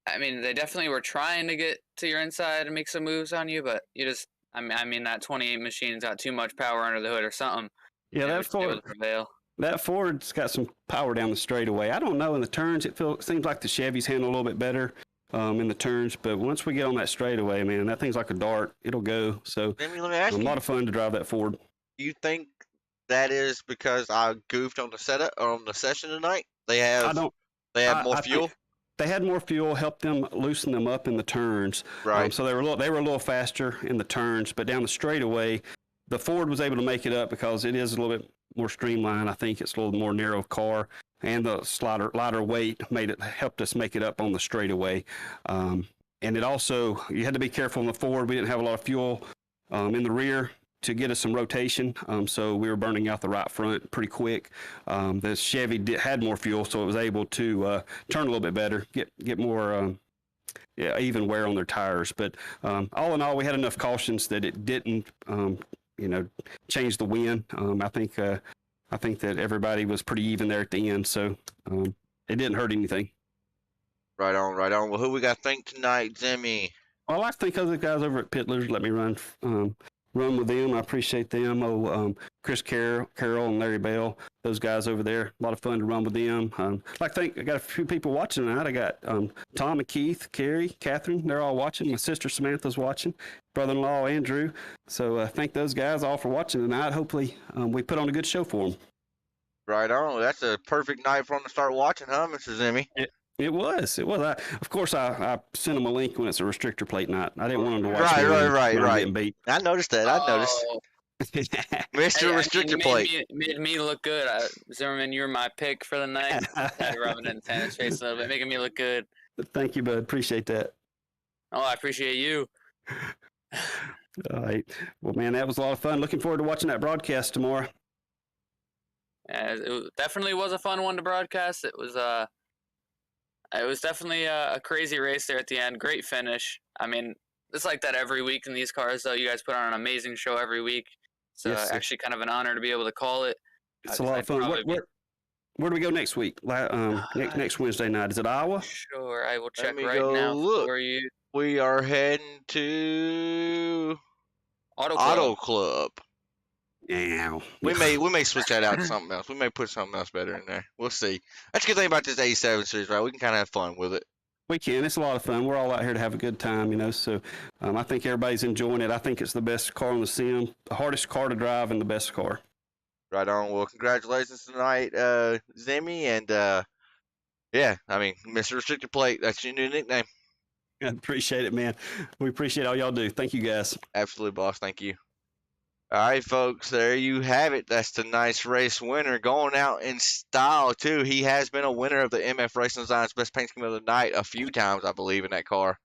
[SPEAKER 3] I mean, they definitely were trying to get to your inside and make some moves on you, but you just. I mean, that 28 machine's got too much power under the hood or something.
[SPEAKER 10] Yeah, that Ford's got some power down the straightaway. I don't know in the turns. It seems like the Chevys handle a little bit better in the turns, but once we get on that straightaway, man, that thing's like a dart. It'll go. So
[SPEAKER 2] let me ask you,
[SPEAKER 10] a lot of fun to drive that Ford.
[SPEAKER 2] Do you think that is because I goofed on the setup or on the session tonight? They have more fuel.
[SPEAKER 10] They had more fuel, helped them loosen them up in the turns.
[SPEAKER 2] Right.
[SPEAKER 10] So they were a little faster in the turns, but down the straightaway, the Ford was able to make it up because it is a little bit more streamlined. I think it's a little more narrow car, and the lighter weight helped us make it up on the straightaway. And it also, you had to be careful on the Ford. We didn't have a lot of fuel in the rear to get us some rotation, so we were burning out the right front pretty quick. The Chevy had more fuel, so it was able to turn a little bit better, get more even wear on their tires. But all in all, we had enough cautions that it didn't, change the win. I think that everybody was pretty even there at the end, so it didn't hurt anything.
[SPEAKER 2] Right on, right on. Well, who we got to thank tonight, Jimmy?
[SPEAKER 10] Well, I think other guys over at Pittlers let me run with them. I appreciate them. Chris Carroll and Larry Bell, those guys over there. A lot of fun to run with them. I got a few people watching tonight. I got Tom and Keith, Carrie, Catherine. They're all watching. My sister Samantha's watching. Brother-in-law Andrew. So thank those guys all for watching tonight. Hopefully we put on a good show for them.
[SPEAKER 2] Right on. That's a perfect night for them to start watching, huh, Mr. Zimmy?
[SPEAKER 10] It was. Of course, I sent them a link when it's a restrictor plate night. I didn't want them to watch.
[SPEAKER 2] Right.
[SPEAKER 10] Beat.
[SPEAKER 2] I noticed that. Mr. Restrictor Plate
[SPEAKER 3] made me look good. Zimmerman, you were my pick for the night. Rubbing it in his face a little bit, making me look good.
[SPEAKER 10] Thank you, bud. Appreciate that.
[SPEAKER 3] Oh, I appreciate you.
[SPEAKER 10] All right. Well, man, that was a lot of fun. Looking forward to watching that broadcast tomorrow.
[SPEAKER 3] It definitely was a fun one to broadcast. It was definitely a crazy race there at the end. Great finish. I mean, it's like that every week in these cars, though. You guys put on an amazing show every week. It's actually kind of an honor to be able to call it.
[SPEAKER 10] It's a lot of fun. Where do we go next week? Next Wednesday night. Is it Iowa?
[SPEAKER 3] Sure, I will check now for you.
[SPEAKER 2] We are heading to Auto Club.
[SPEAKER 10] Yeah.
[SPEAKER 2] We may switch that out to something else. We may put something else better in there. We'll see. That's a good thing about this 87 series, right? We can kind of have fun with it.
[SPEAKER 10] We can. It's a lot of fun. We're all out here to have a good time, you know. So I think everybody's enjoying it. I think it's the best car on the sim, the hardest car to drive, and the best car.
[SPEAKER 2] Right on. Well, congratulations tonight, Zimmy, and yeah, I mean, Mr. Restricted Plate. That's your new nickname.
[SPEAKER 10] I appreciate it, man. We appreciate all y'all do. Thank you, guys.
[SPEAKER 2] Absolutely, boss. Thank you. All right, folks, there you have it. That's tonight's race winner, going out in style, too. He has been a winner of the MF Racing Design's Best Paint Scheme of the Night a few times, I believe, in that car.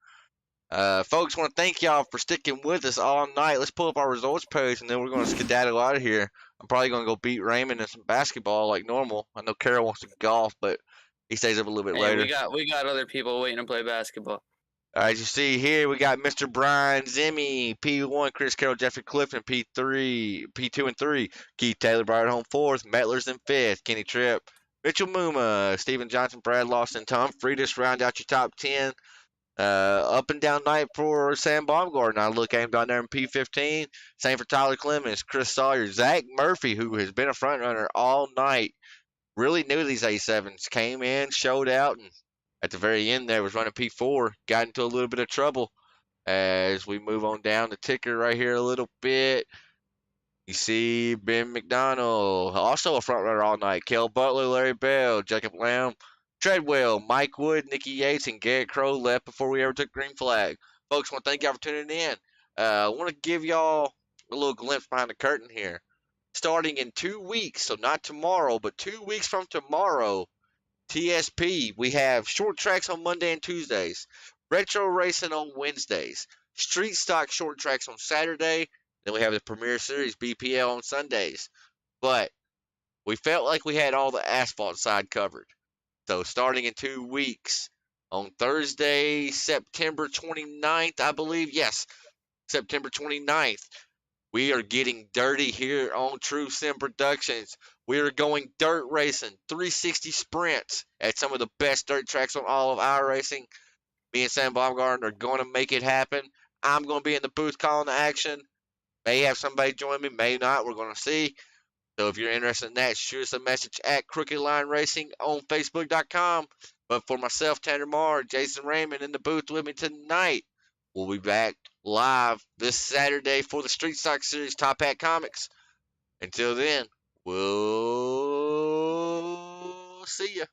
[SPEAKER 2] Folks, want to thank y'all for sticking with us all night. Let's pull up our results page, and then we're going to skedaddle out of here. I'm probably going to go beat Raymond in some basketball like normal. I know Carol wants to golf, but he stays up a little bit later.
[SPEAKER 3] We got other people waiting to play basketball.
[SPEAKER 2] All right, as you see here, we got Mr. Brian Zimmy, P1, Chris Carroll, Jeffrey Clifton, P2 and 3, Keith Taylor, Brian Home 4th, Mettlers in 5th, Kenny Tripp, Mitchell Muma, Steven Johnson, Brad Lawson, Tom Friedis round out your top 10. Up and down night for Sam Baumgarten. I look at him down there in P15. Same for Tyler Clemens, Chris Sawyer, Zach Murphy, who has been a front runner all night. Really knew these A7s. Came in, showed out, and at the very end there was running P4. Got into a little bit of trouble as we move on down the ticker right here a little bit. You see Ben McDonald, also a front runner all night. Kel Butler, Larry Bell, Jacob Lamb, Treadwell, Mike Wood, Nikki Yates, and Garrett Crow left before we ever took green flag. Folks, I want to thank y'all for tuning in. I want to give y'all a little glimpse behind the curtain here. Starting in 2 weeks, so not tomorrow, but 2 weeks from tomorrow, TSP, we have short tracks on Monday and Tuesdays, retro racing on Wednesdays, street stock short tracks on Saturday, then we have the Premier Series BPL on Sundays. But we felt like we had all the asphalt side covered. So starting in 2 weeks, on Thursday, September 29th, I believe, yes, September 29th, we are getting dirty here on True Sim Productions. We are going dirt racing, 360 sprints at some of the best dirt tracks on all of our racing. Me and Sam Baumgarten are going to make it happen. I'm going to be in the booth calling the action. May have somebody join me, may not. We're going to see. So if you're interested in that, shoot us a message at Crooked Line Racing on Facebook.com. But for myself, Tanner Marr, Jason Raymond in the booth with me tonight, we'll be back live this Saturday for the Street Stock Series Top Hat Comics. Until then, we'll see ya.